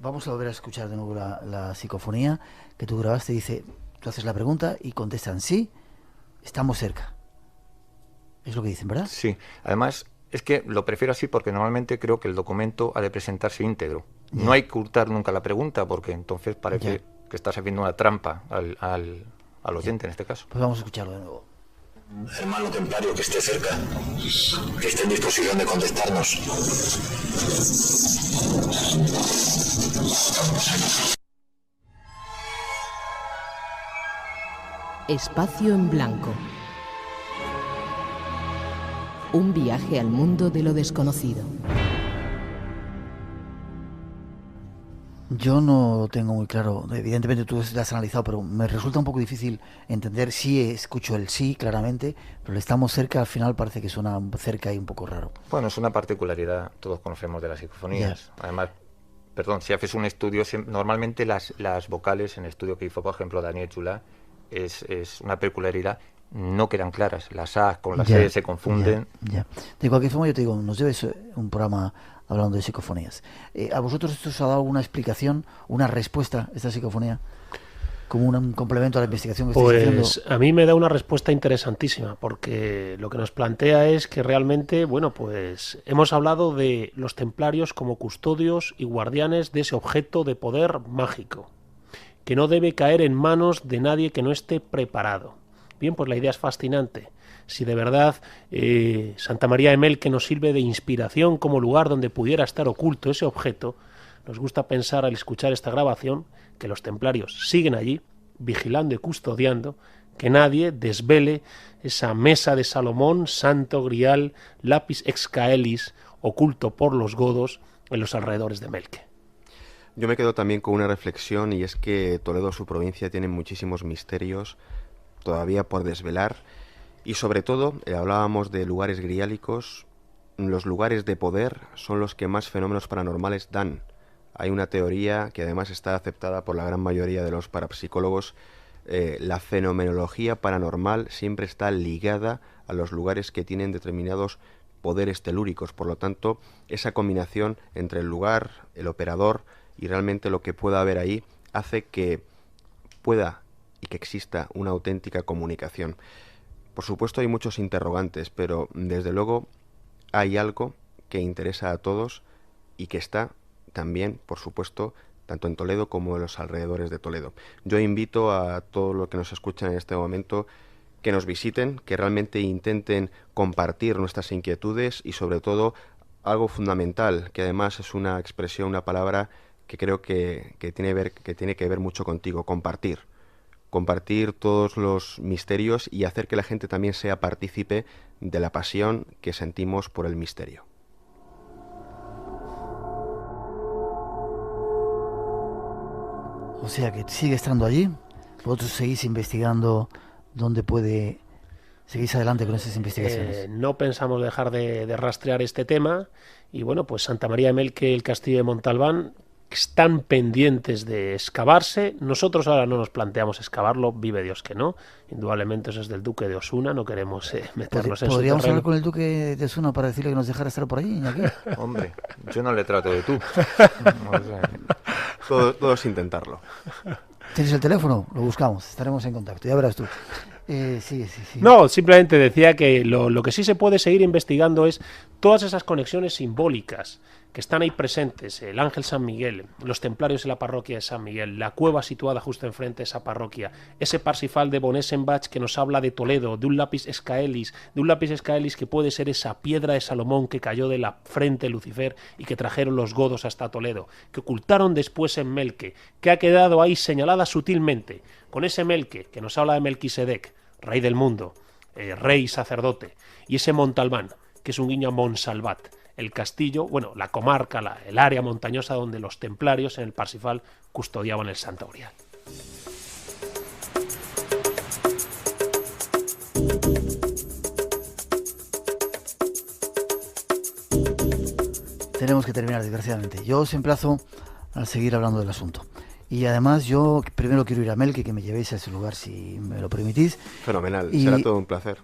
Vamos a volver a escuchar de nuevo la psicofonía que tú grabaste. Dice, tú haces la pregunta y contestan, sí, estamos cerca. Es lo que dicen, ¿verdad? Sí, además es que lo prefiero así porque normalmente creo que el documento ha de presentarse íntegro. Ya. No hay que hurtar nunca la pregunta porque entonces parece Ya. que estás haciendo una trampa al oyente en este caso. Pues vamos a escucharlo de nuevo. Hermano templario que esté cerca, que esté en disposición de contestarnos. Espacio en blanco. Un viaje al mundo de lo desconocido. Yo no tengo muy claro, evidentemente tú lo has analizado, pero me resulta un poco difícil entender. Sí, escucho el sí, claramente, pero el estamos cerca, al final parece que suena cerca y un poco raro. Bueno, es una particularidad, todos conocemos de las psicofonías. Ya. Además, perdón, si haces un estudio, normalmente las vocales en el estudio que hizo, por ejemplo, Daniel Chula, es una peculiaridad, no quedan claras. Las A con las E se confunden. Ya. De cualquier forma, yo te digo, nos debes un programa hablando de psicofonías. ¿A vosotros esto os ha dado alguna explicación, una respuesta, esta psicofonía? Como un complemento a la investigación que estáis haciendo. Pues a mí me da una respuesta interesantísima, porque lo que nos plantea es que realmente, bueno, pues hemos hablado de los templarios como custodios y guardianes de ese objeto de poder mágico, que no debe caer en manos de nadie que no esté preparado. Bien, pues la idea es fascinante. Si de verdad Santa María de Melque nos sirve de inspiración como lugar donde pudiera estar oculto ese objeto, nos gusta pensar al escuchar esta grabación que los templarios siguen allí, vigilando y custodiando, que nadie desvele esa mesa de Salomón, santo grial, lapis ex caelis, oculto por los godos en los alrededores de Melque. Yo me quedo también con una reflexión, y es que Toledo, su provincia, tiene muchísimos misterios todavía por desvelar, y sobre todo, hablábamos de lugares griálicos, los lugares de poder son los que más fenómenos paranormales dan. Hay una teoría que además está aceptada por la gran mayoría de los parapsicólogos. La fenomenología paranormal siempre está ligada a los lugares que tienen determinados poderes telúricos. Por lo tanto, esa combinación entre el lugar, el operador y realmente lo que pueda haber ahí hace que pueda y que exista una auténtica comunicación. Por supuesto hay muchos interrogantes, pero desde luego hay algo que interesa a todos y que está también, por supuesto, tanto en Toledo como en los alrededores de Toledo. Yo invito a todos los que nos escuchan en este momento que nos visiten, que realmente intenten compartir nuestras inquietudes y sobre todo algo fundamental, que además es una expresión, una palabra que creo que tiene que ver mucho contigo: compartir. Compartir todos los misterios y hacer que la gente también sea partícipe de la pasión que sentimos por el misterio. O sea que sigue estando allí, vosotros seguís investigando dónde puede... ¿Seguís adelante con esas investigaciones? No pensamos dejar de rastrear este tema, y bueno, pues Santa María de Melque y el castillo de Montalbán están pendientes de excavarse. Nosotros ahora no nos planteamos excavarlo, vive Dios que no. Indudablemente eso es del duque de Osuna, no queremos meternos en su terreno. ¿Podríamos hablar con el duque de Osuna para decirle que nos dejara estar por allí, Iñaki? Hombre, yo no le trato de tú. Todos intentarlo. ¿Tienes el teléfono? Lo buscamos, estaremos en contacto, ya verás tú. Sí. No, simplemente decía que lo que sí se puede seguir investigando es todas esas conexiones simbólicas que están ahí presentes: el Ángel San Miguel, los templarios en la parroquia de San Miguel, la cueva situada justo enfrente de esa parroquia, ese Parsifal de Bonesenbach que nos habla de Toledo, de un lapis escaelis, que puede ser esa piedra de Salomón que cayó de la frente de Lucifer y que trajeron los godos hasta Toledo, que ocultaron después en Melque, que ha quedado ahí señalada sutilmente, con ese Melque que nos habla de Melquisedec, rey del mundo, rey y sacerdote, y ese Montalbán, que es un guiño a Monsalvat, el castillo, bueno, la comarca, el área montañosa donde los templarios en el Parsifal custodiaban el Santo Grial. Tenemos que terminar, desgraciadamente. Yo os emplazo a seguir hablando del asunto. Y además yo primero quiero ir a Melque, que me llevéis a ese lugar si me lo permitís. Fenomenal, será todo un placer.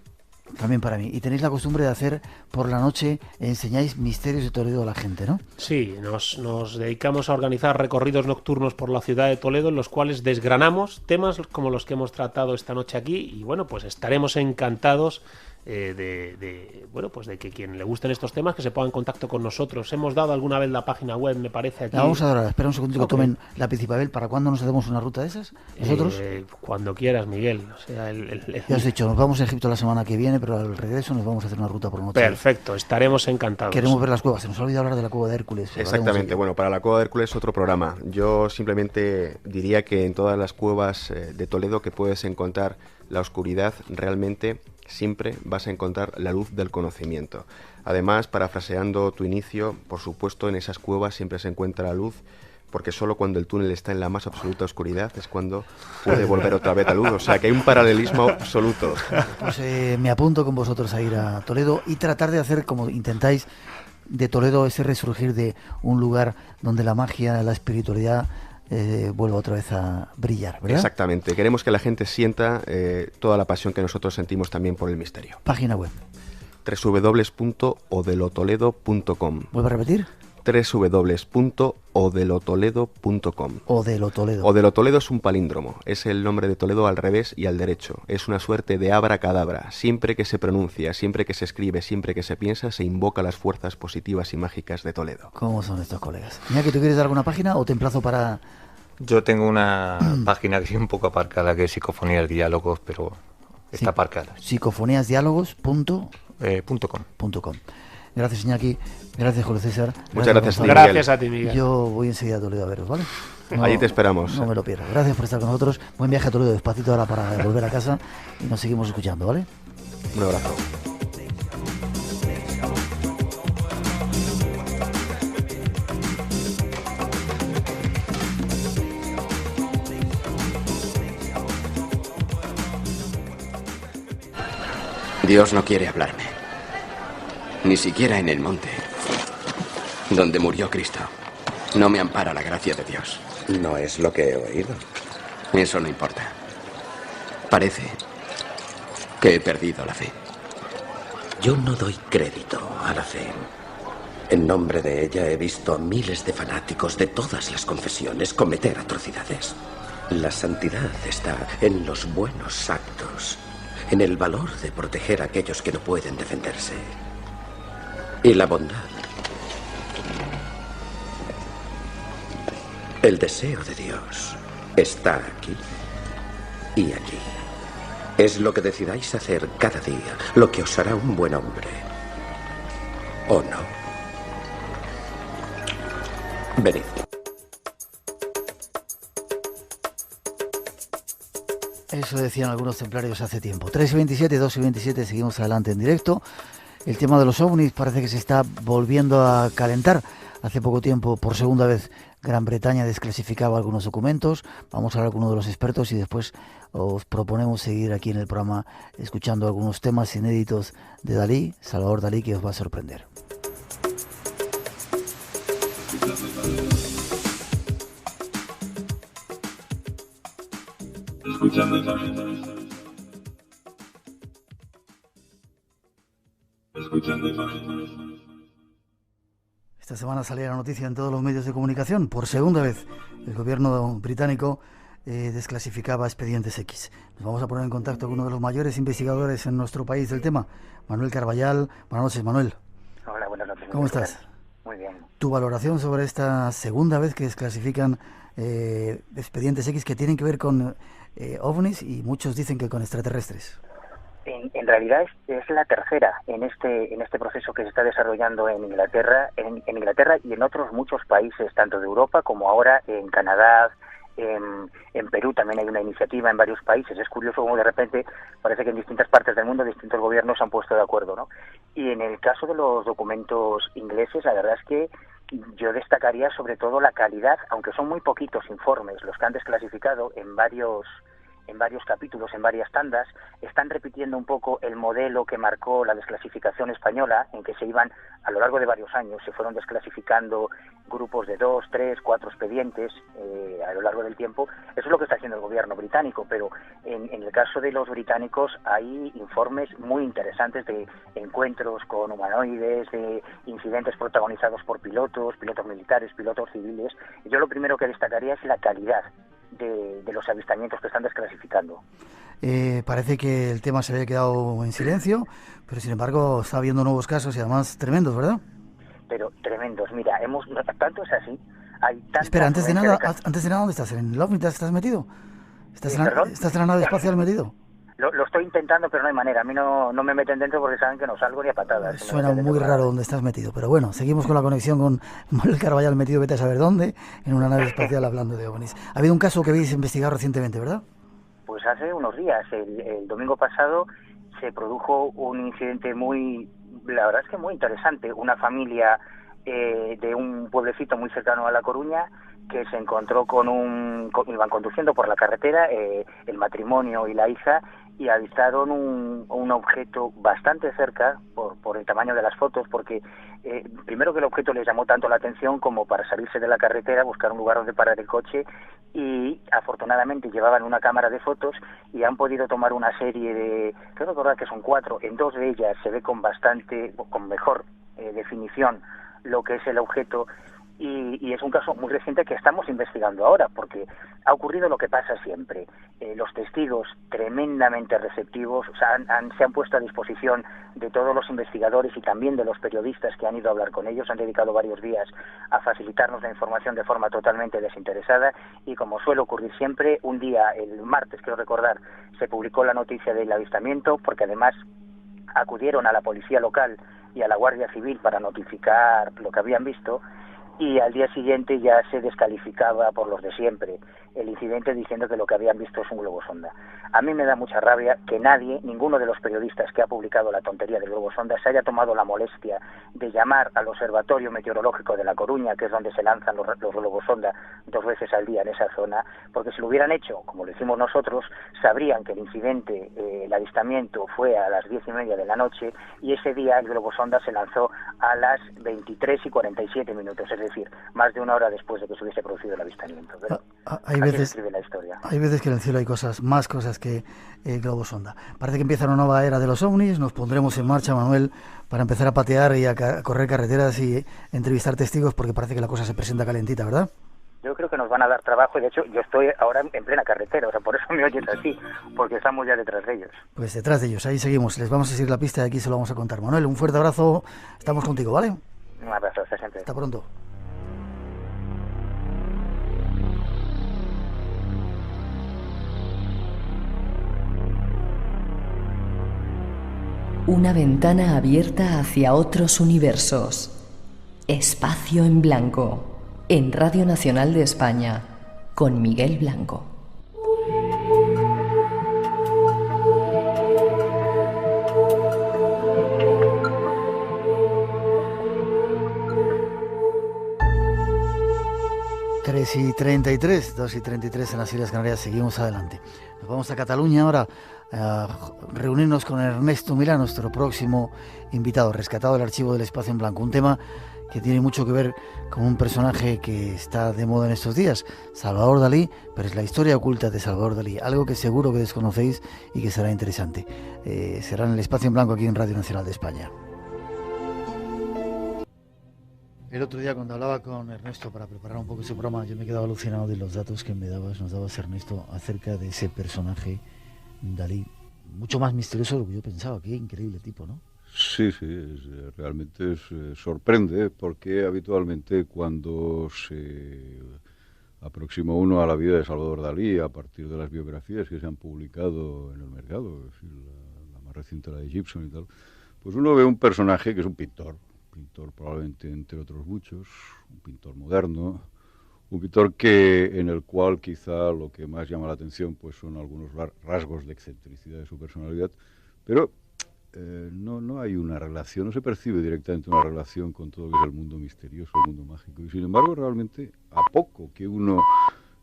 También para mí. Y tenéis la costumbre de hacer por la noche, enseñáis misterios de Toledo a la gente, ¿no? Sí, nos dedicamos a organizar recorridos nocturnos por la ciudad de Toledo en los cuales desgranamos temas como los que hemos tratado esta noche aquí, y bueno, pues estaremos encantados de que quien le gusten estos temas que se ponga en contacto con nosotros. Hemos dado alguna vez la página web, me parece, aquí. Vamos a dar, espera un segundito, okay, que tomen lápiz y papel. ¿Para cuándo nos hacemos una ruta de esas? ¿Nosotros? Cuando quieras, Miguel. O sea, ya os he dicho, nos vamos a Egipto la semana que viene, pero al regreso nos vamos a hacer una ruta por noche. Perfecto, estaremos encantados. Queremos ver las cuevas, se nos ha olvidado hablar de la cueva de Hércules. Exactamente, bueno, para la cueva de Hércules otro programa. Yo simplemente diría que en todas las cuevas de Toledo que puedes encontrar la oscuridad realmente siempre vas a encontrar la luz del conocimiento. Además, parafraseando tu inicio, por supuesto, en esas cuevas siempre se encuentra la luz, porque solo cuando el túnel está en la más absoluta oscuridad es cuando puede volver otra vez a luz. O sea, que hay un paralelismo absoluto. Pues me apunto con vosotros a ir a Toledo y tratar de hacer, como intentáis, de Toledo ese resurgir de un lugar donde la magia, la espiritualidad vuelva otra vez a brillar, ¿verdad? Exactamente. Queremos que la gente sienta toda la pasión que nosotros sentimos también por el misterio. Página web. www.odelotoledo.com. ¿Vuelve a repetir? www.odelotoledo.com. Odelotoledo. Odelotoledo es un palíndromo, es el nombre de Toledo al revés y al derecho. Es una suerte de abracadabra. Siempre que se pronuncia, siempre que se escribe, siempre que se piensa, se invoca las fuerzas positivas y mágicas de Toledo. ¿Cómo son estos colegas? Iñaki, ¿tú quieres dar alguna página o te emplazo para...? Yo tengo una página que es un poco aparcada, que es Psicofonías Diálogos, pero está aparcada. Psicofoníasdiálogos.com. Gracias, Iñaki. Gracias, Julio César. Muchas gracias a ti, Gracias a ti, Miguel. Yo voy enseguida a Toledo a veros, ¿vale? Allí te esperamos. No me lo pierdas. Gracias por estar con nosotros. Buen viaje a Toledo, despacito ahora para volver a casa y nos seguimos escuchando, ¿vale? Un abrazo. Dios no quiere hablarme. Ni siquiera en el monte donde murió Cristo. No me ampara la gracia de Dios. No es lo que he oído. Eso no importa. Parece que he perdido la fe. Yo no doy crédito a la fe. En nombre de ella he visto a miles de fanáticos de todas las confesiones cometer atrocidades. La santidad está en los buenos actos, en el valor de proteger a aquellos que no pueden defenderse. Y la bondad, el deseo de Dios, está aquí y aquí. Es lo que decidáis hacer cada día, lo que os hará un buen hombre. ¿O no? Venid. Eso decían algunos templarios hace tiempo. 3:27, 2:27, seguimos adelante en directo. El tema de los ovnis parece que se está volviendo a calentar. Hace poco tiempo, por segunda vez, Gran Bretaña desclasificaba algunos documentos. Vamos a hablar con uno de los expertos y después os proponemos seguir aquí en el programa escuchando algunos temas inéditos de Dalí, Salvador Dalí, que os va a sorprender. Escuchando también. Escuchando también. Esta semana salía la noticia en todos los medios de comunicación. Por segunda vez, el gobierno británico desclasificaba expedientes X. Nos vamos a poner en contacto con uno de los mayores investigadores en nuestro país del tema, Manuel Carballal. Buenas noches, Manuel. Hola, buenas noches. ¿Cómo estás? Muy bien. Tu valoración sobre esta segunda vez que desclasifican expedientes X que tienen que ver con ovnis y muchos dicen que con extraterrestres. En realidad es la tercera en este proceso que se está desarrollando en Inglaterra, en Inglaterra y en otros muchos países, tanto de Europa como ahora en Canadá, en Perú también hay una iniciativa en varios países. Es curioso cómo de repente parece que en distintas partes del mundo distintos gobiernos se han puesto de acuerdo, ¿no? Y en el caso de los documentos ingleses, la verdad es que yo destacaría sobre todo la calidad, aunque son muy poquitos informes los que han desclasificado en varios capítulos, en varias tandas, están repitiendo un poco el modelo que marcó la desclasificación española, en que se iban, a lo largo de varios años, se fueron desclasificando grupos de 2, 3, 4 expedientes a lo largo del tiempo. Eso es lo que está haciendo el gobierno británico, pero en el caso de los británicos hay informes muy interesantes de encuentros con humanoides, de incidentes protagonizados por pilotos militares, pilotos civiles. Yo lo primero que destacaría es la calidad de los avistamientos que están desclasificando. Parece que el tema se había quedado en silencio, pero sin embargo está habiendo nuevos casos y además tremendos, ¿verdad? Pero tremendos, mira, tanto es así, hay tanta... Espera, antes de nada, ¿dónde estás? ¿En el OVNI estás metido? ¿Estás en la nave espacial metido? Lo estoy intentando, pero no hay manera. A mí no me meten dentro porque saben que no salgo ni a patadas. Suena muy raro donde estás metido, pero bueno, seguimos con la conexión con Manuel Carballal metido, vete a saber dónde, en una nave espacial hablando de ovnis. Ha habido un caso que habéis investigado recientemente, ¿verdad? Pues hace unos días, el domingo pasado, se produjo un incidente la verdad es que muy interesante. Una familia de un pueblecito muy cercano a La Coruña que se encontró iban conduciendo por la carretera, el matrimonio y la hija, y avistaron un objeto bastante cerca por el tamaño de las fotos, porque primero que el objeto les llamó tanto la atención como para salirse de la carretera, buscar un lugar donde parar el coche, y afortunadamente llevaban una cámara de fotos y han podido tomar una serie de, creo recordar que son 4, en 2 de ellas se ve con mejor definición lo que es el objeto. Y es un caso muy reciente que estamos investigando ahora, porque ha ocurrido lo que pasa siempre. Los testigos tremendamente receptivos se han puesto a disposición de todos los investigadores y también de los periodistas que han ido a hablar con ellos. Han dedicado varios días a facilitarnos la información de forma totalmente desinteresada, y como suele ocurrir siempre, un día, el martes, quiero recordar, se publicó la noticia del avistamiento, porque además acudieron a la policía local y a la Guardia Civil para notificar lo que habían visto, y al día siguiente ya se descalificaba por los de siempre el incidente, diciendo que lo que habían visto es un globo sonda. A mí me da mucha rabia que ninguno de los periodistas que ha publicado la tontería del globo sonda, se haya tomado la molestia de llamar al Observatorio Meteorológico de La Coruña, que es donde se lanzan los globos sonda 2 veces al día en esa zona, porque si lo hubieran hecho, como lo hicimos nosotros, sabrían que el incidente, el avistamiento, fue a las 10:30 de la noche, y ese día el globo sonda se lanzó a las 23:47, es decir, más de 1 hora después de que se hubiese producido el avistamiento. Pero hay veces que en el cielo hay más cosas que el globo sonda. Parece que empieza una nueva era de los ovnis. Nos pondremos en marcha, Manuel, para empezar a patear y a correr carreteras y entrevistar testigos, porque parece que la cosa se presenta calentita, ¿verdad? Yo creo que nos van a dar trabajo, y de hecho yo estoy ahora en plena carretera, por eso me oyes así, porque estamos ya detrás de ellos. Pues detrás de ellos, ahí seguimos. Les vamos a seguir la pista y aquí se lo vamos a contar. Manuel, un fuerte abrazo, estamos contigo, ¿vale? Un abrazo, hasta siempre. Hasta pronto. Una ventana abierta hacia otros universos. Espacio en Blanco, en Radio Nacional de España, con Miguel Blanco. y 33, 2:33 en las Islas Canarias. Seguimos adelante. Nos vamos a Cataluña ahora a reunirnos con Ernesto Milá, nuestro próximo invitado, rescatado del archivo del Espacio en Blanco. Un tema que tiene mucho que ver con un personaje que está de moda en estos días, Salvador Dalí, pero es la historia oculta de Salvador Dalí, algo que seguro que desconocéis y que será interesante. Será en el Espacio en Blanco aquí en Radio Nacional de España. El otro día, cuando hablaba con Ernesto para preparar un poco ese programa, yo me quedaba alucinado de los datos que nos dabas, Ernesto, acerca de ese personaje Dalí, mucho más misterioso de lo que yo pensaba. Qué increíble tipo, ¿no? Sí, realmente sorprende, porque habitualmente cuando se aproxima uno a la vida de Salvador Dalí a partir de las biografías que se han publicado en el mercado, es decir, la más reciente, la de Gibson y tal, pues uno ve un personaje que es un pintor probablemente entre otros muchos, un pintor moderno, un pintor en el cual quizá lo que más llama la atención pues son algunos rasgos de excentricidad de su personalidad, pero no hay una relación, no se percibe directamente una relación con todo lo que es el mundo misterioso, el mundo mágico, y sin embargo realmente a poco que uno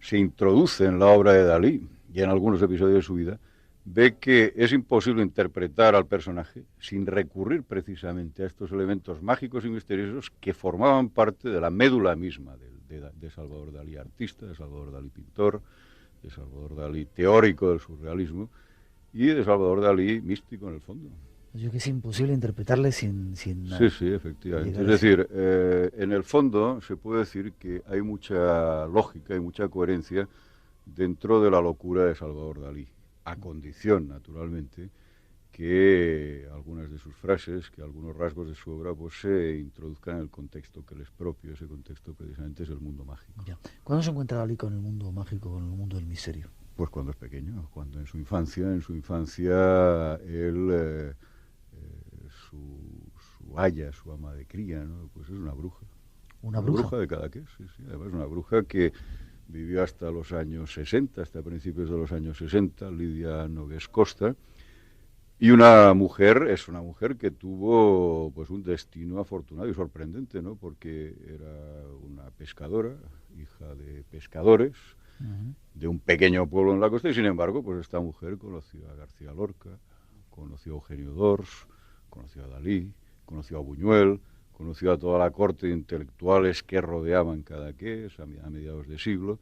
se introduce en la obra de Dalí y en algunos episodios de su vida, ve que es imposible interpretar al personaje sin recurrir precisamente a estos elementos mágicos y misteriosos que formaban parte de la médula misma de Salvador Dalí artista, de Salvador Dalí pintor, de Salvador Dalí teórico del surrealismo y de Salvador Dalí místico en el fondo. Yo creo que es imposible interpretarle sin Sí, efectivamente. Es decir, en el fondo se puede decir que hay mucha lógica y mucha coherencia dentro de la locura de Salvador Dalí, a condición, naturalmente, que algunas de sus frases, que algunos rasgos de su obra, pues se introduzcan en el contexto que le es propio. Ese contexto precisamente es el mundo mágico. Ya. ¿Cuándo se encuentra Dalí con el mundo mágico, con el mundo del misterio? Pues cuando es pequeño, cuando en su infancia él, su aya, su ama de cría, ¿no? Pues es una bruja. ¿Una bruja? Bruja de Cadaqués, sí. Además una bruja que vivió hasta los años 60, hasta principios de los años 60, Lidia Nogués Costa, y es una mujer que tuvo pues un destino afortunado y sorprendente, ¿no? Porque era una pescadora, hija de pescadores, de un pequeño pueblo en la costa, y sin embargo, pues esta mujer conoció a García Lorca, conoció a Eugenio d'Ors, conoció a Dalí, conoció a Buñuel, conoció a toda la corte de intelectuales que rodeaban Cadaqués a mediados de siglo,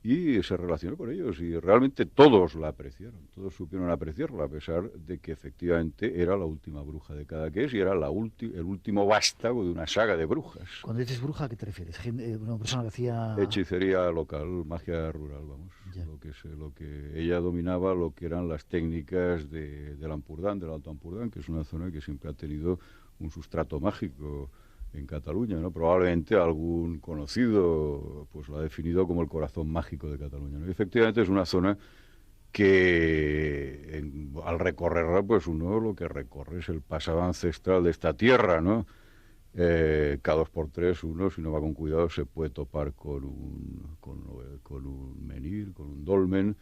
y se relacionó con ellos, y realmente todos la apreciaron, todos supieron apreciarla, a pesar de que efectivamente era la última bruja de Cadaqués y era el último vástago de una saga de brujas. Cuando dices bruja, ¿a qué te refieres? ¿Una persona que hacía...? Hechicería local, magia rural, vamos. Lo que ella dominaba, lo que eran las técnicas del Ampurdán, del Alto Ampurdán, que es una zona que siempre ha tenido un sustrato mágico en Cataluña, ¿no? Probablemente algún conocido pues lo ha definido como el corazón mágico de Cataluña, ¿no? Y efectivamente es una zona que al recorrerla, pues uno lo que recorre es el pasado ancestral de esta tierra, ¿no? Cada 2 por 3 uno, si no va con cuidado, se puede topar con un menhir, con un dolmen,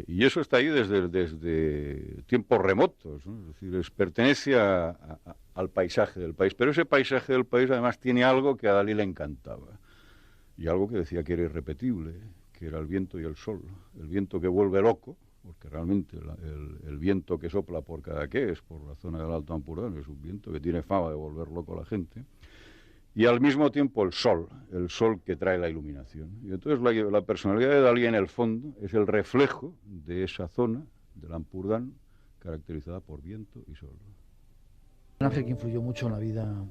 y eso está ahí desde tiempos remotos, ¿no? Es decir, pertenece al paisaje del país, pero ese paisaje del país además tiene algo que a Dalí le encantaba, y algo que decía que era irrepetible, que era el viento y el sol, el viento que vuelve loco, porque realmente el viento que sopla por Cadaqués, por la zona del Alto Ampurdán, es un viento que tiene fama de volver loco a la gente, y al mismo tiempo el sol que trae la iluminación. Y entonces la personalidad de Dalí en el fondo es el reflejo de esa zona del Ampurdán caracterizada por viento y sol. Un ángel que influyó mucho en la vida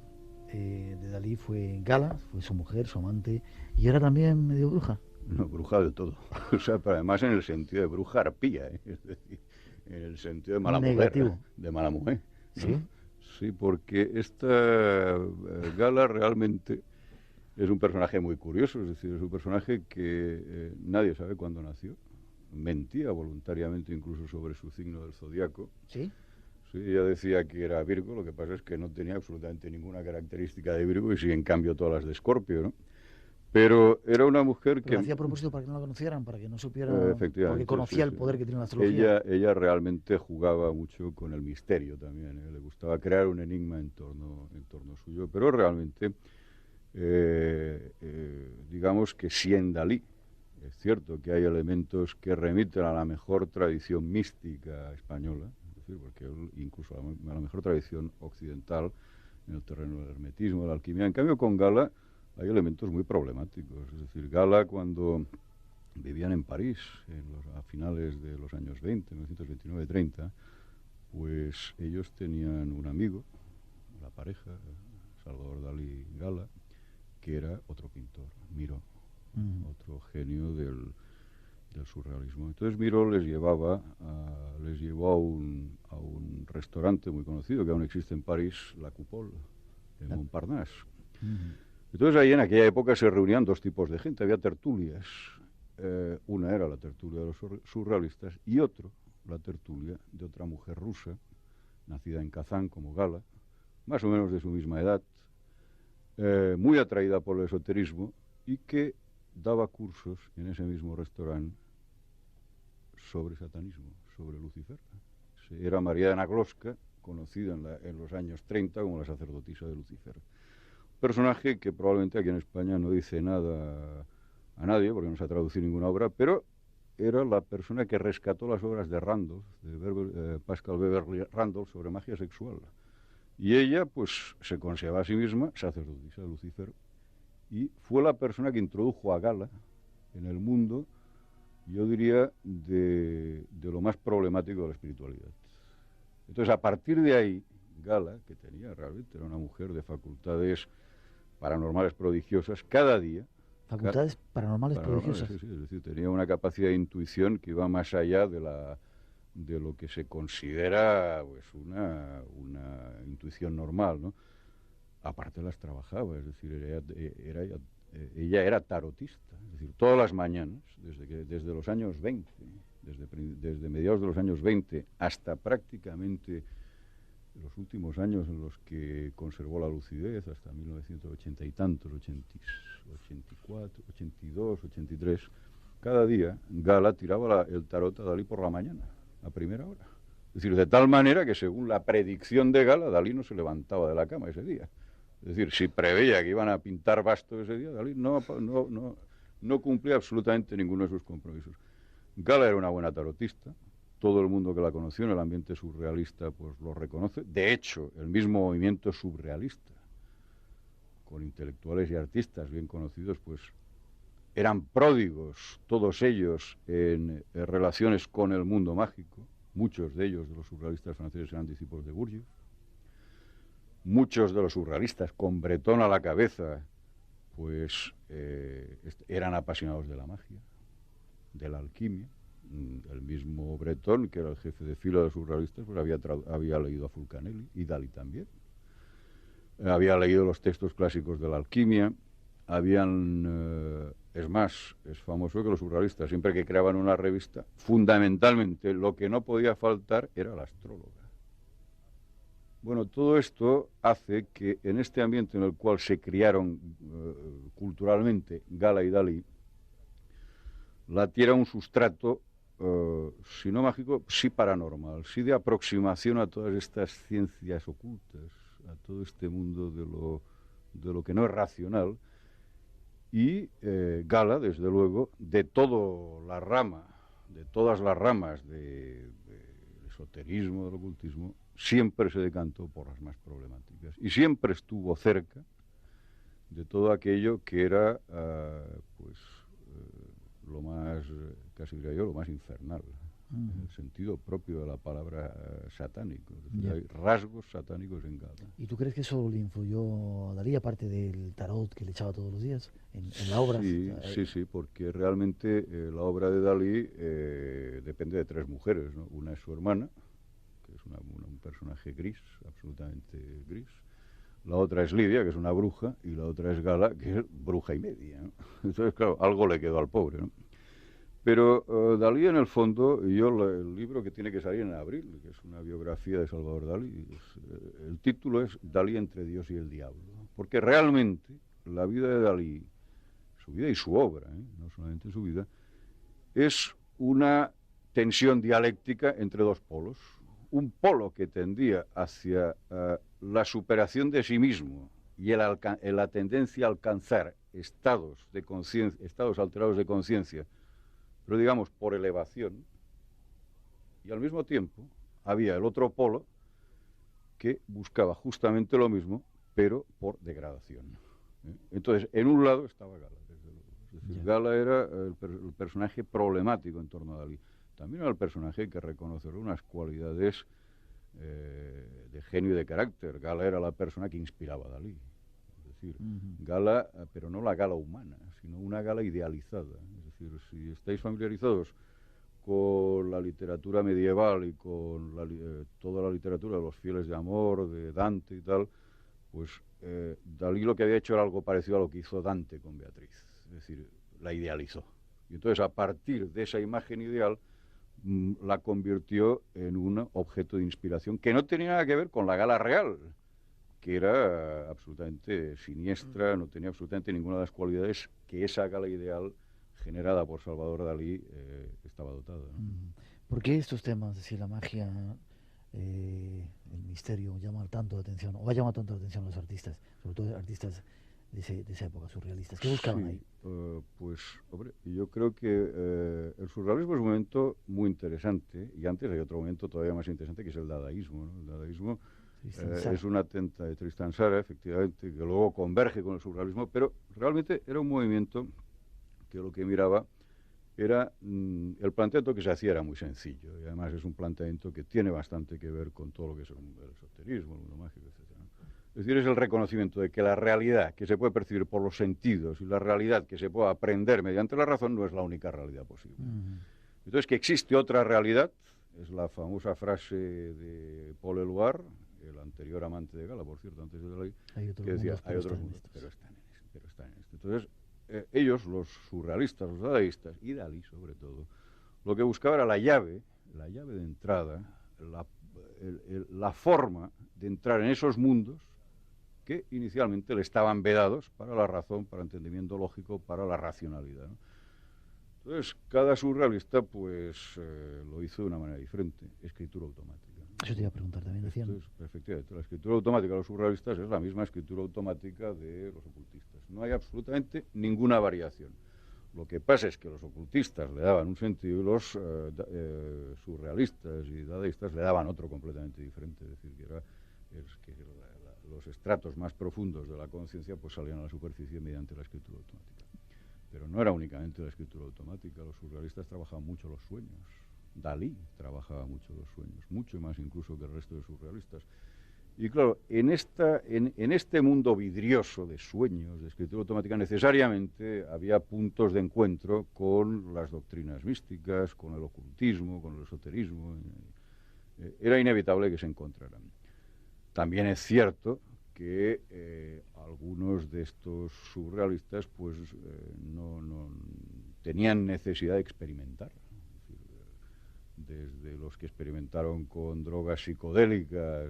de Dalí fue Gala, fue su mujer, su amante, y era también medio bruja. No, bruja de todo. O sea, pero además en el sentido de bruja arpía, ¿eh? Es decir, en el sentido de mala negativo. Mujer. De mala mujer. ¿No? ¿Sí? Sí, porque esta Gala realmente es un personaje muy curioso, es decir, es un personaje que nadie sabe cuándo nació, mentía voluntariamente incluso sobre su signo del zodiaco. ¿Sí? Sí, ella decía que era Virgo, lo que pasa es que no tenía absolutamente ninguna característica de Virgo y sí, en cambio, todas las de Escorpio, ¿no? Pero era una mujer que... Lo hacía a propósito para que no la conocieran, para que no supieran... Efectivamente, porque conocía el poder que tiene la astrología. Ella realmente jugaba mucho con el misterio también, ¿eh? Le gustaba crear un enigma en torno suyo, pero realmente, digamos que sí en Dalí, es cierto que hay elementos que remiten a la mejor tradición mística española, es decir, porque incluso a la mejor tradición occidental en el terreno del hermetismo, de la alquimia. En cambio, con Gala hay elementos muy problemáticos. Es decir, Gala, cuando vivían en París a finales de los años 20, 1929-30, pues ellos tenían un amigo, la pareja, Salvador Dalí y Gala, que era otro pintor, Miró, otro genio del surrealismo. Entonces Miró les llevó a un restaurante muy conocido que aún existe en París, La Coupole, en Montparnasse. Entonces ahí en aquella época se reunían 2 tipos de gente, había tertulias. Una era la tertulia de los surrealistas y la tertulia de otra mujer rusa, nacida en Kazán como Gala, más o menos de su misma edad, muy atraída por el esoterismo y que daba cursos en ese mismo restaurante sobre satanismo, sobre Lucifer. Era María de Nagloska, conocida en los años 30 como la sacerdotisa de Lucifer. Personaje que probablemente aquí en España no dice nada a nadie, porque no se ha traducido ninguna obra, pero era la persona que rescató las obras de Randolph, de Pascal Beverly Randolph, sobre magia sexual. Y ella, pues, se consideraba a sí misma sacerdotisa de Lucifer, y fue la persona que introdujo a Gala en el mundo, yo diría, de lo más problemático de la espiritualidad. Entonces, a partir de ahí, Gala, que realmente era una mujer de facultades paranormales prodigiosas, cada día... Facultades paranormales prodigiosas. Sí, es decir, tenía una capacidad de intuición que iba más allá de lo que se considera pues una intuición normal, ¿no? Aparte las trabajaba, es decir, ella era tarotista, es decir, todas las mañanas, desde los años 20, desde mediados de los años 20 hasta prácticamente los últimos años en los que conservó la lucidez, hasta 1980 y tantos, 84, 82, 83, cada día Gala tiraba el tarot a Dalí por la mañana, a primera hora. Es decir, de tal manera que según la predicción de Gala, Dalí no se levantaba de la cama ese día. Es decir, si preveía que iban a pintar bastos ese día, Dalí no cumplía absolutamente ninguno de sus compromisos. Gala era una buena tarotista. Todo el mundo que la conoció en el ambiente surrealista pues lo reconoce. De hecho, el mismo movimiento surrealista, con intelectuales y artistas bien conocidos, pues eran pródigos, todos ellos, en relaciones con el mundo mágico. Muchos de ellos, de los surrealistas franceses, eran discípulos de Gurdjieff. Muchos de los surrealistas, con Breton a la cabeza, pues eran apasionados de la magia, de la alquimia. El mismo Breton, que era el jefe de fila de los surrealistas, pues había leído a Fulcanelli, y Dalí también. Había leído los textos clásicos de la alquimia. Es más, es famoso que los surrealistas, siempre que creaban una revista, fundamentalmente lo que no podía faltar era la astróloga. Bueno, todo esto hace que en este ambiente en el cual se criaron culturalmente Gala y Dalí, latiera un sustrato, si no mágico, sí paranormal, sí de aproximación a todas estas ciencias ocultas, a todo este mundo de lo que no es racional. Y Gala, desde luego, de todas las ramas del esoterismo, del ocultismo, siempre se decantó por las más problemáticas. Y siempre estuvo cerca de todo aquello que era, lo más, casi diría yo, lo más infernal, en el sentido propio de la palabra satánico. Es decir, hay rasgos satánicos en Gala. ¿Y tú crees que eso le influyó a Dalí, aparte del tarot que le echaba todos los días, en la obra? Sí, porque realmente la obra de Dalí depende de tres mujeres, ¿no? Una es su hermana, que es un personaje gris, absolutamente gris. La otra es Lidia, que es una bruja, y la otra es Gala, que es bruja y media, ¿no? Entonces, claro, algo le quedó al pobre, ¿no? Pero Dalí, en el fondo, el libro que tiene que salir en abril, que es una biografía de Salvador Dalí, el título es Dalí entre Dios y el diablo, porque realmente la vida de Dalí, su vida y su obra, no solamente su vida, es una tensión dialéctica entre dos polos. Un polo que tendía hacia la superación de sí mismo y la tendencia a alcanzar estados alterados de conciencia, pero digamos por elevación, y al mismo tiempo había el otro polo que buscaba justamente lo mismo, pero por degradación. Entonces, en un lado estaba Gala, desde luego. Es decir, Gala era el personaje problemático en torno a Dalí. También era el personaje que reconoció unas cualidades de genio y de carácter. Gala era la persona que inspiraba a Dalí. Es decir, Gala, pero no la Gala humana, sino una Gala idealizada. Es decir, si estáis familiarizados con la literatura medieval y con toda la literatura de los fieles de amor, de Dante y tal, pues Dalí lo que había hecho era algo parecido a lo que hizo Dante con Beatriz. Es decir, la idealizó. Y entonces, a partir de esa imagen ideal, la convirtió en un objeto de inspiración que no tenía nada que ver con la Gala real, que era absolutamente siniestra, no tenía absolutamente ninguna de las cualidades que esa Gala ideal generada por Salvador Dalí estaba dotada, ¿no? ¿Por qué estos temas, es decir, la magia, el misterio, llaman tanto la atención, o ha llamado tanto la atención a los artistas, sobre todo artistas de esa época, surrealistas? ¿Qué buscaban ahí? Pues, hombre, yo creo que el surrealismo es un momento muy interesante, y antes hay otro momento todavía más interesante, que es el dadaísmo, ¿no? El dadaísmo es una tenta de Tristan Tzara, efectivamente, que luego converge con el surrealismo, pero realmente era un movimiento que lo que miraba era el planteamiento que se hacía era muy sencillo, y además es un planteamiento que tiene bastante que ver con todo lo que es el esoterismo, el mundo mágico, etc. Es decir, es el reconocimiento de que la realidad que se puede percibir por los sentidos y la realidad que se puede aprender mediante la razón no es la única realidad posible. Entonces, que existe otra realidad, es la famosa frase de Paul Eluard, el anterior amante de Gala, por cierto, antes de Dalí, que decía, hay otros mundos, pero están en este. Entonces, ellos, los surrealistas, los dadaístas, y Dalí sobre todo, lo que buscaba era la llave de entrada, la forma de entrar en esos mundos que inicialmente le estaban vedados para la razón, para el entendimiento lógico, para la racionalidad, ¿no? Entonces, cada surrealista pues lo hizo de una manera diferente, escritura automática. Eso te iba a preguntar también, decían. Entonces, efectivamente, la escritura automática de los surrealistas es la misma escritura automática de los ocultistas. No hay absolutamente ninguna variación. Lo que pasa es que los ocultistas le daban un sentido y los surrealistas y dadaístas le daban otro completamente diferente. Es decir, que los estratos más profundos de la conciencia pues salían a la superficie mediante la escritura automática. Pero no era únicamente la escritura automática, los surrealistas trabajaban mucho los sueños. Dalí trabajaba mucho los sueños, mucho más incluso que el resto de surrealistas. Y claro, en este mundo vidrioso de sueños, de escritura automática, necesariamente había puntos de encuentro con las doctrinas místicas, con el ocultismo, con el esoterismo. Era inevitable que se encontraran. También es cierto que algunos de estos surrealistas pues no tenían necesidad de experimentar. Desde los que experimentaron con drogas psicodélicas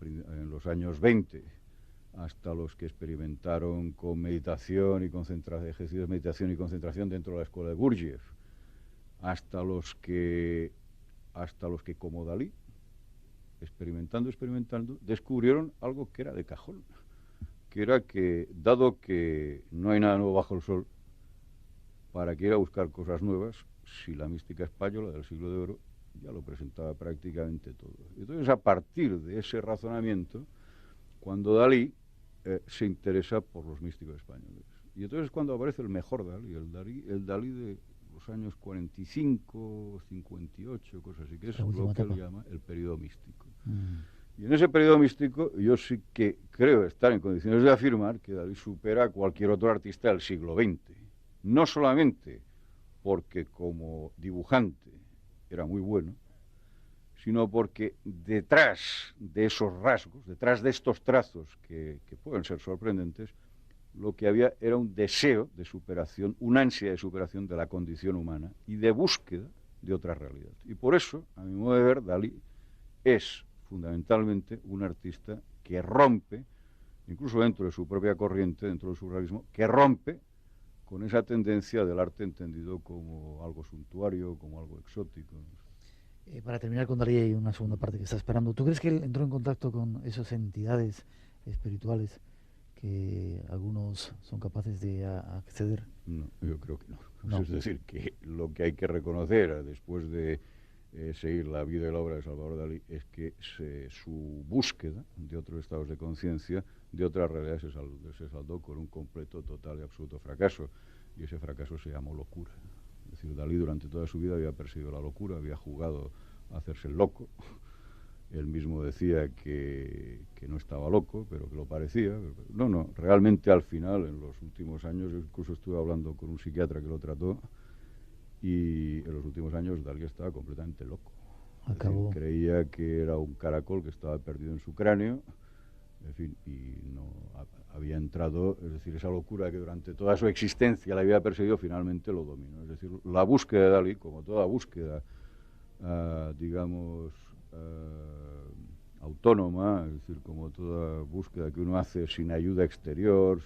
en los años 20 hasta los que experimentaron con meditación y concentración, ejercicios de meditación y concentración dentro de la escuela de Gurdjieff, hasta los que como Dalí, experimentando, descubrieron algo que era de cajón, que era que, dado que no hay nada nuevo bajo el sol, para que ir a buscar cosas nuevas, si la mística española del siglo de oro ya lo presentaba prácticamente todo. Entonces, a partir de ese razonamiento, cuando Dalí se interesa por los místicos españoles. Y entonces cuando aparece el mejor Dalí, el Dalí de los años 45, 58, cosas así, que es lo que él llama el periodo místico. Y en ese periodo místico yo sí que creo estar en condiciones de afirmar que Dalí supera a cualquier otro artista del siglo XX. No solamente porque como dibujante era muy bueno, sino porque detrás de esos rasgos, detrás de estos trazos que pueden ser sorprendentes, lo que había era un deseo de superación, una ansia de superación de la condición humana y de búsqueda de otra realidad. Y por eso, a mi modo de ver, Dalí es fundamentalmente un artista que rompe, incluso dentro de su propia corriente, dentro del surrealismo, que rompe con esa tendencia del arte entendido como algo suntuario, como algo exótico. Para terminar con Dalí, hay una segunda parte que está esperando. ¿Tú crees que él entró en contacto con esas entidades espirituales que algunos son capaces de acceder? No, yo creo que no. Es decir, que lo que hay que reconocer después de seguir la vida y la obra de Salvador Dalí es que su búsqueda de otros estados de conciencia, de otras realidades, se saldó con un completo, total y absoluto fracaso. Y ese fracaso se llamó locura. Es decir, Dalí durante toda su vida había perseguido la locura, había jugado a hacerse el loco. Él mismo decía que no estaba loco, pero que lo parecía. No, realmente al final, en los últimos años, incluso estuve hablando con un psiquiatra que lo trató, y en los últimos años Dalí estaba completamente loco. Es decir, creía que era un caracol que estaba perdido en su cráneo, en fin, y no había entrado, es decir, esa locura que durante toda su existencia la había perseguido, finalmente lo dominó. Es decir, la búsqueda de Dalí, como toda búsqueda, autónoma, es decir, como toda búsqueda que uno hace sin ayuda exterior,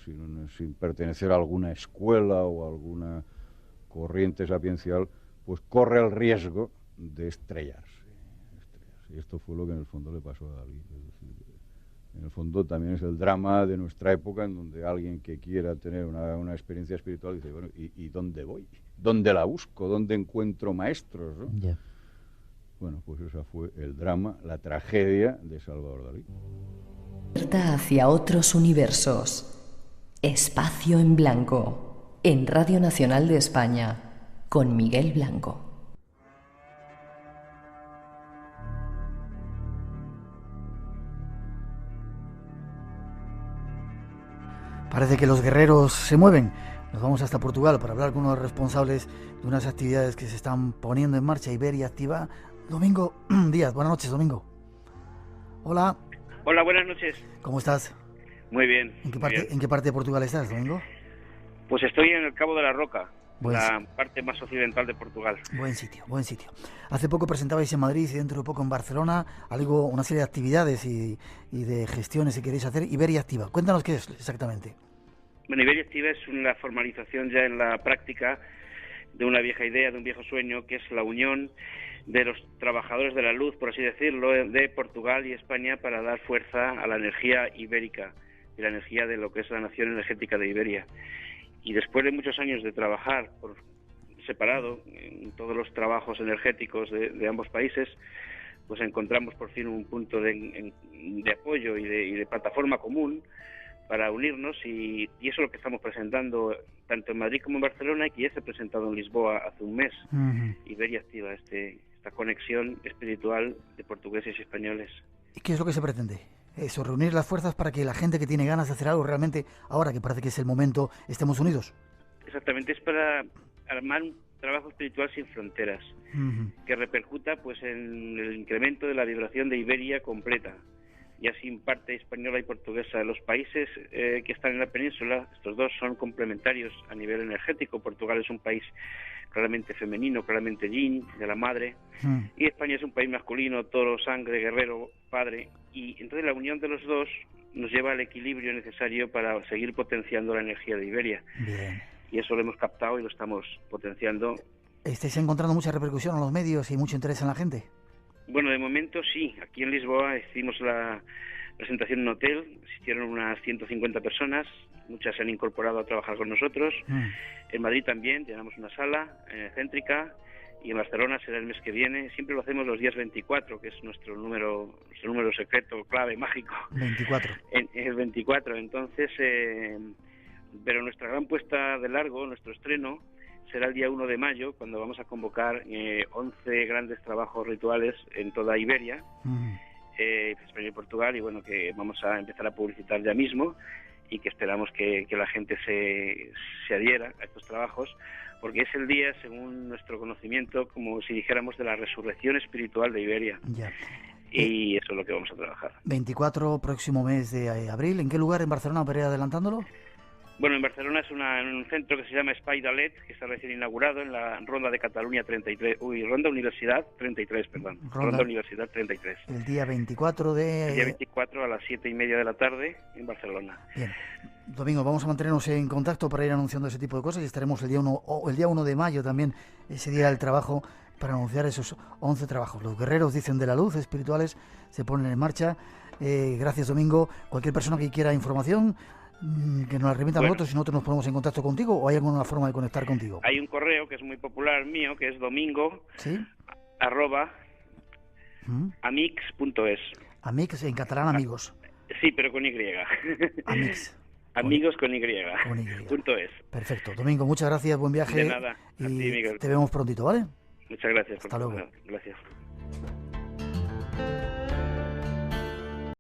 sin pertenecer a alguna escuela o a alguna corriente sapiencial, pues corre el riesgo de estrellarse. Y esto fue lo que en el fondo le pasó a Dalí. Es decir, en el fondo también es el drama de nuestra época, en donde alguien que quiera tener una experiencia espiritual dice, bueno, ¿y dónde voy? ¿Dónde la busco? ¿Dónde encuentro maestros? ¿No? Yeah. Bueno, pues esa fue el drama, la tragedia de Salvador Dalí. Hacia otros universos. Espacio en Blanco. En Radio Nacional de España, con Miguel Blanco. Parece que los guerreros se mueven. Nos vamos hasta Portugal para hablar con uno de los responsables de unas actividades que se están poniendo en marcha. Iberia Activa. Domingo Díaz, buenas noches, Domingo. Hola. Hola, buenas noches. ¿Cómo estás? Muy bien. ¿En qué parte de Portugal estás, Domingo? Pues estoy en el Cabo de la Roca. la parte más occidental de Portugal. Buen sitio, buen sitio. Hace poco presentabais en Madrid y dentro de poco en Barcelona una serie de actividades y de gestiones que queréis hacer. Iberia Activa, cuéntanos qué es exactamente. Bueno, Iberia Activa es una formalización ya en la práctica de una vieja idea, de un viejo sueño, que es la unión de los trabajadores de la luz, por así decirlo, de Portugal y España para dar fuerza a la energía ibérica y la energía de lo que es la nación energética de Iberia. Y después de muchos años de trabajar por separado en todos los trabajos energéticos de ambos países, pues encontramos por fin un punto de apoyo y de plataforma común para unirnos, y eso es lo que estamos presentando tanto en Madrid como en Barcelona, y que ya se ha presentado en Lisboa hace un mes. Iberia Activa, esta conexión espiritual de portugueses y españoles. ¿Y qué es lo que se pretende? Eso, reunir las fuerzas para que la gente que tiene ganas de hacer algo realmente, ahora que parece que es el momento, estemos unidos. Exactamente, es para armar un trabajo espiritual sin fronteras, que repercuta pues en el incremento de la vibración de Iberia completa, ya sin parte española y portuguesa. Los países que están en la península, estos dos son complementarios a nivel energético. Portugal es un país claramente femenino, claramente yin, de la madre, y España es un país masculino, toro, sangre, guerrero, padre, y entonces la unión de los dos nos lleva al equilibrio necesario para seguir potenciando la energía de Iberia. Bien. Y eso lo hemos captado y lo estamos potenciando. ¿Estáis encontrando mucha repercusión en los medios y mucho interés en la gente? Bueno, de momento sí. Aquí en Lisboa hicimos la presentación en un hotel, asistieron unas 150 personas, muchas se han incorporado a trabajar con nosotros. En Madrid también llenamos una sala céntrica, y en Barcelona será el mes que viene. Siempre lo hacemos los días 24, que es nuestro número secreto, clave, mágico. 24. El 24, entonces, pero nuestra gran puesta de largo, nuestro estreno, será el día 1 de mayo, cuando vamos a convocar 11 grandes trabajos rituales en toda Iberia, España y Portugal, y bueno, que vamos a empezar a publicitar ya mismo, y que esperamos que la gente se adhiera a estos trabajos, porque es el día, según nuestro conocimiento, como si dijéramos, de la resurrección espiritual de Iberia. Ya. Y eso es lo que vamos a trabajar. 24, próximo mes de abril. ¿En qué lugar en Barcelona, para ir adelantándolo? Bueno, en Barcelona es en un centro que se llama Espai d'Alet, que está recién inaugurado en la Ronda de Cataluña 33, Ronda Universidad 33, perdón. Ronda Universidad 33. El día 24 El día 24 a las 7:30 de la tarde en Barcelona. Bien. Domingo, vamos a mantenernos en contacto para ir anunciando ese tipo de cosas, y estaremos el día 1 de mayo también, ese día del trabajo, para anunciar esos 11 trabajos. Los guerreros, dicen, de la luz, espirituales, se ponen en marcha. Gracias, Domingo. Cualquier persona que quiera información, que nos la remita a nosotros, y nosotros nos ponemos en contacto contigo, ¿o hay alguna forma de conectar contigo? Hay un correo que es muy popular mío, que es domingo, ¿sí?, @amix.es. Amix en catalán, amigos. Sí, pero con Y. Amix. Amigos con Y. Punto es. Perfecto. Domingo, muchas gracias, buen viaje. De nada. Y a ti, Miguel. te vemos prontito, ¿vale? Muchas gracias. Hasta luego. Gracias.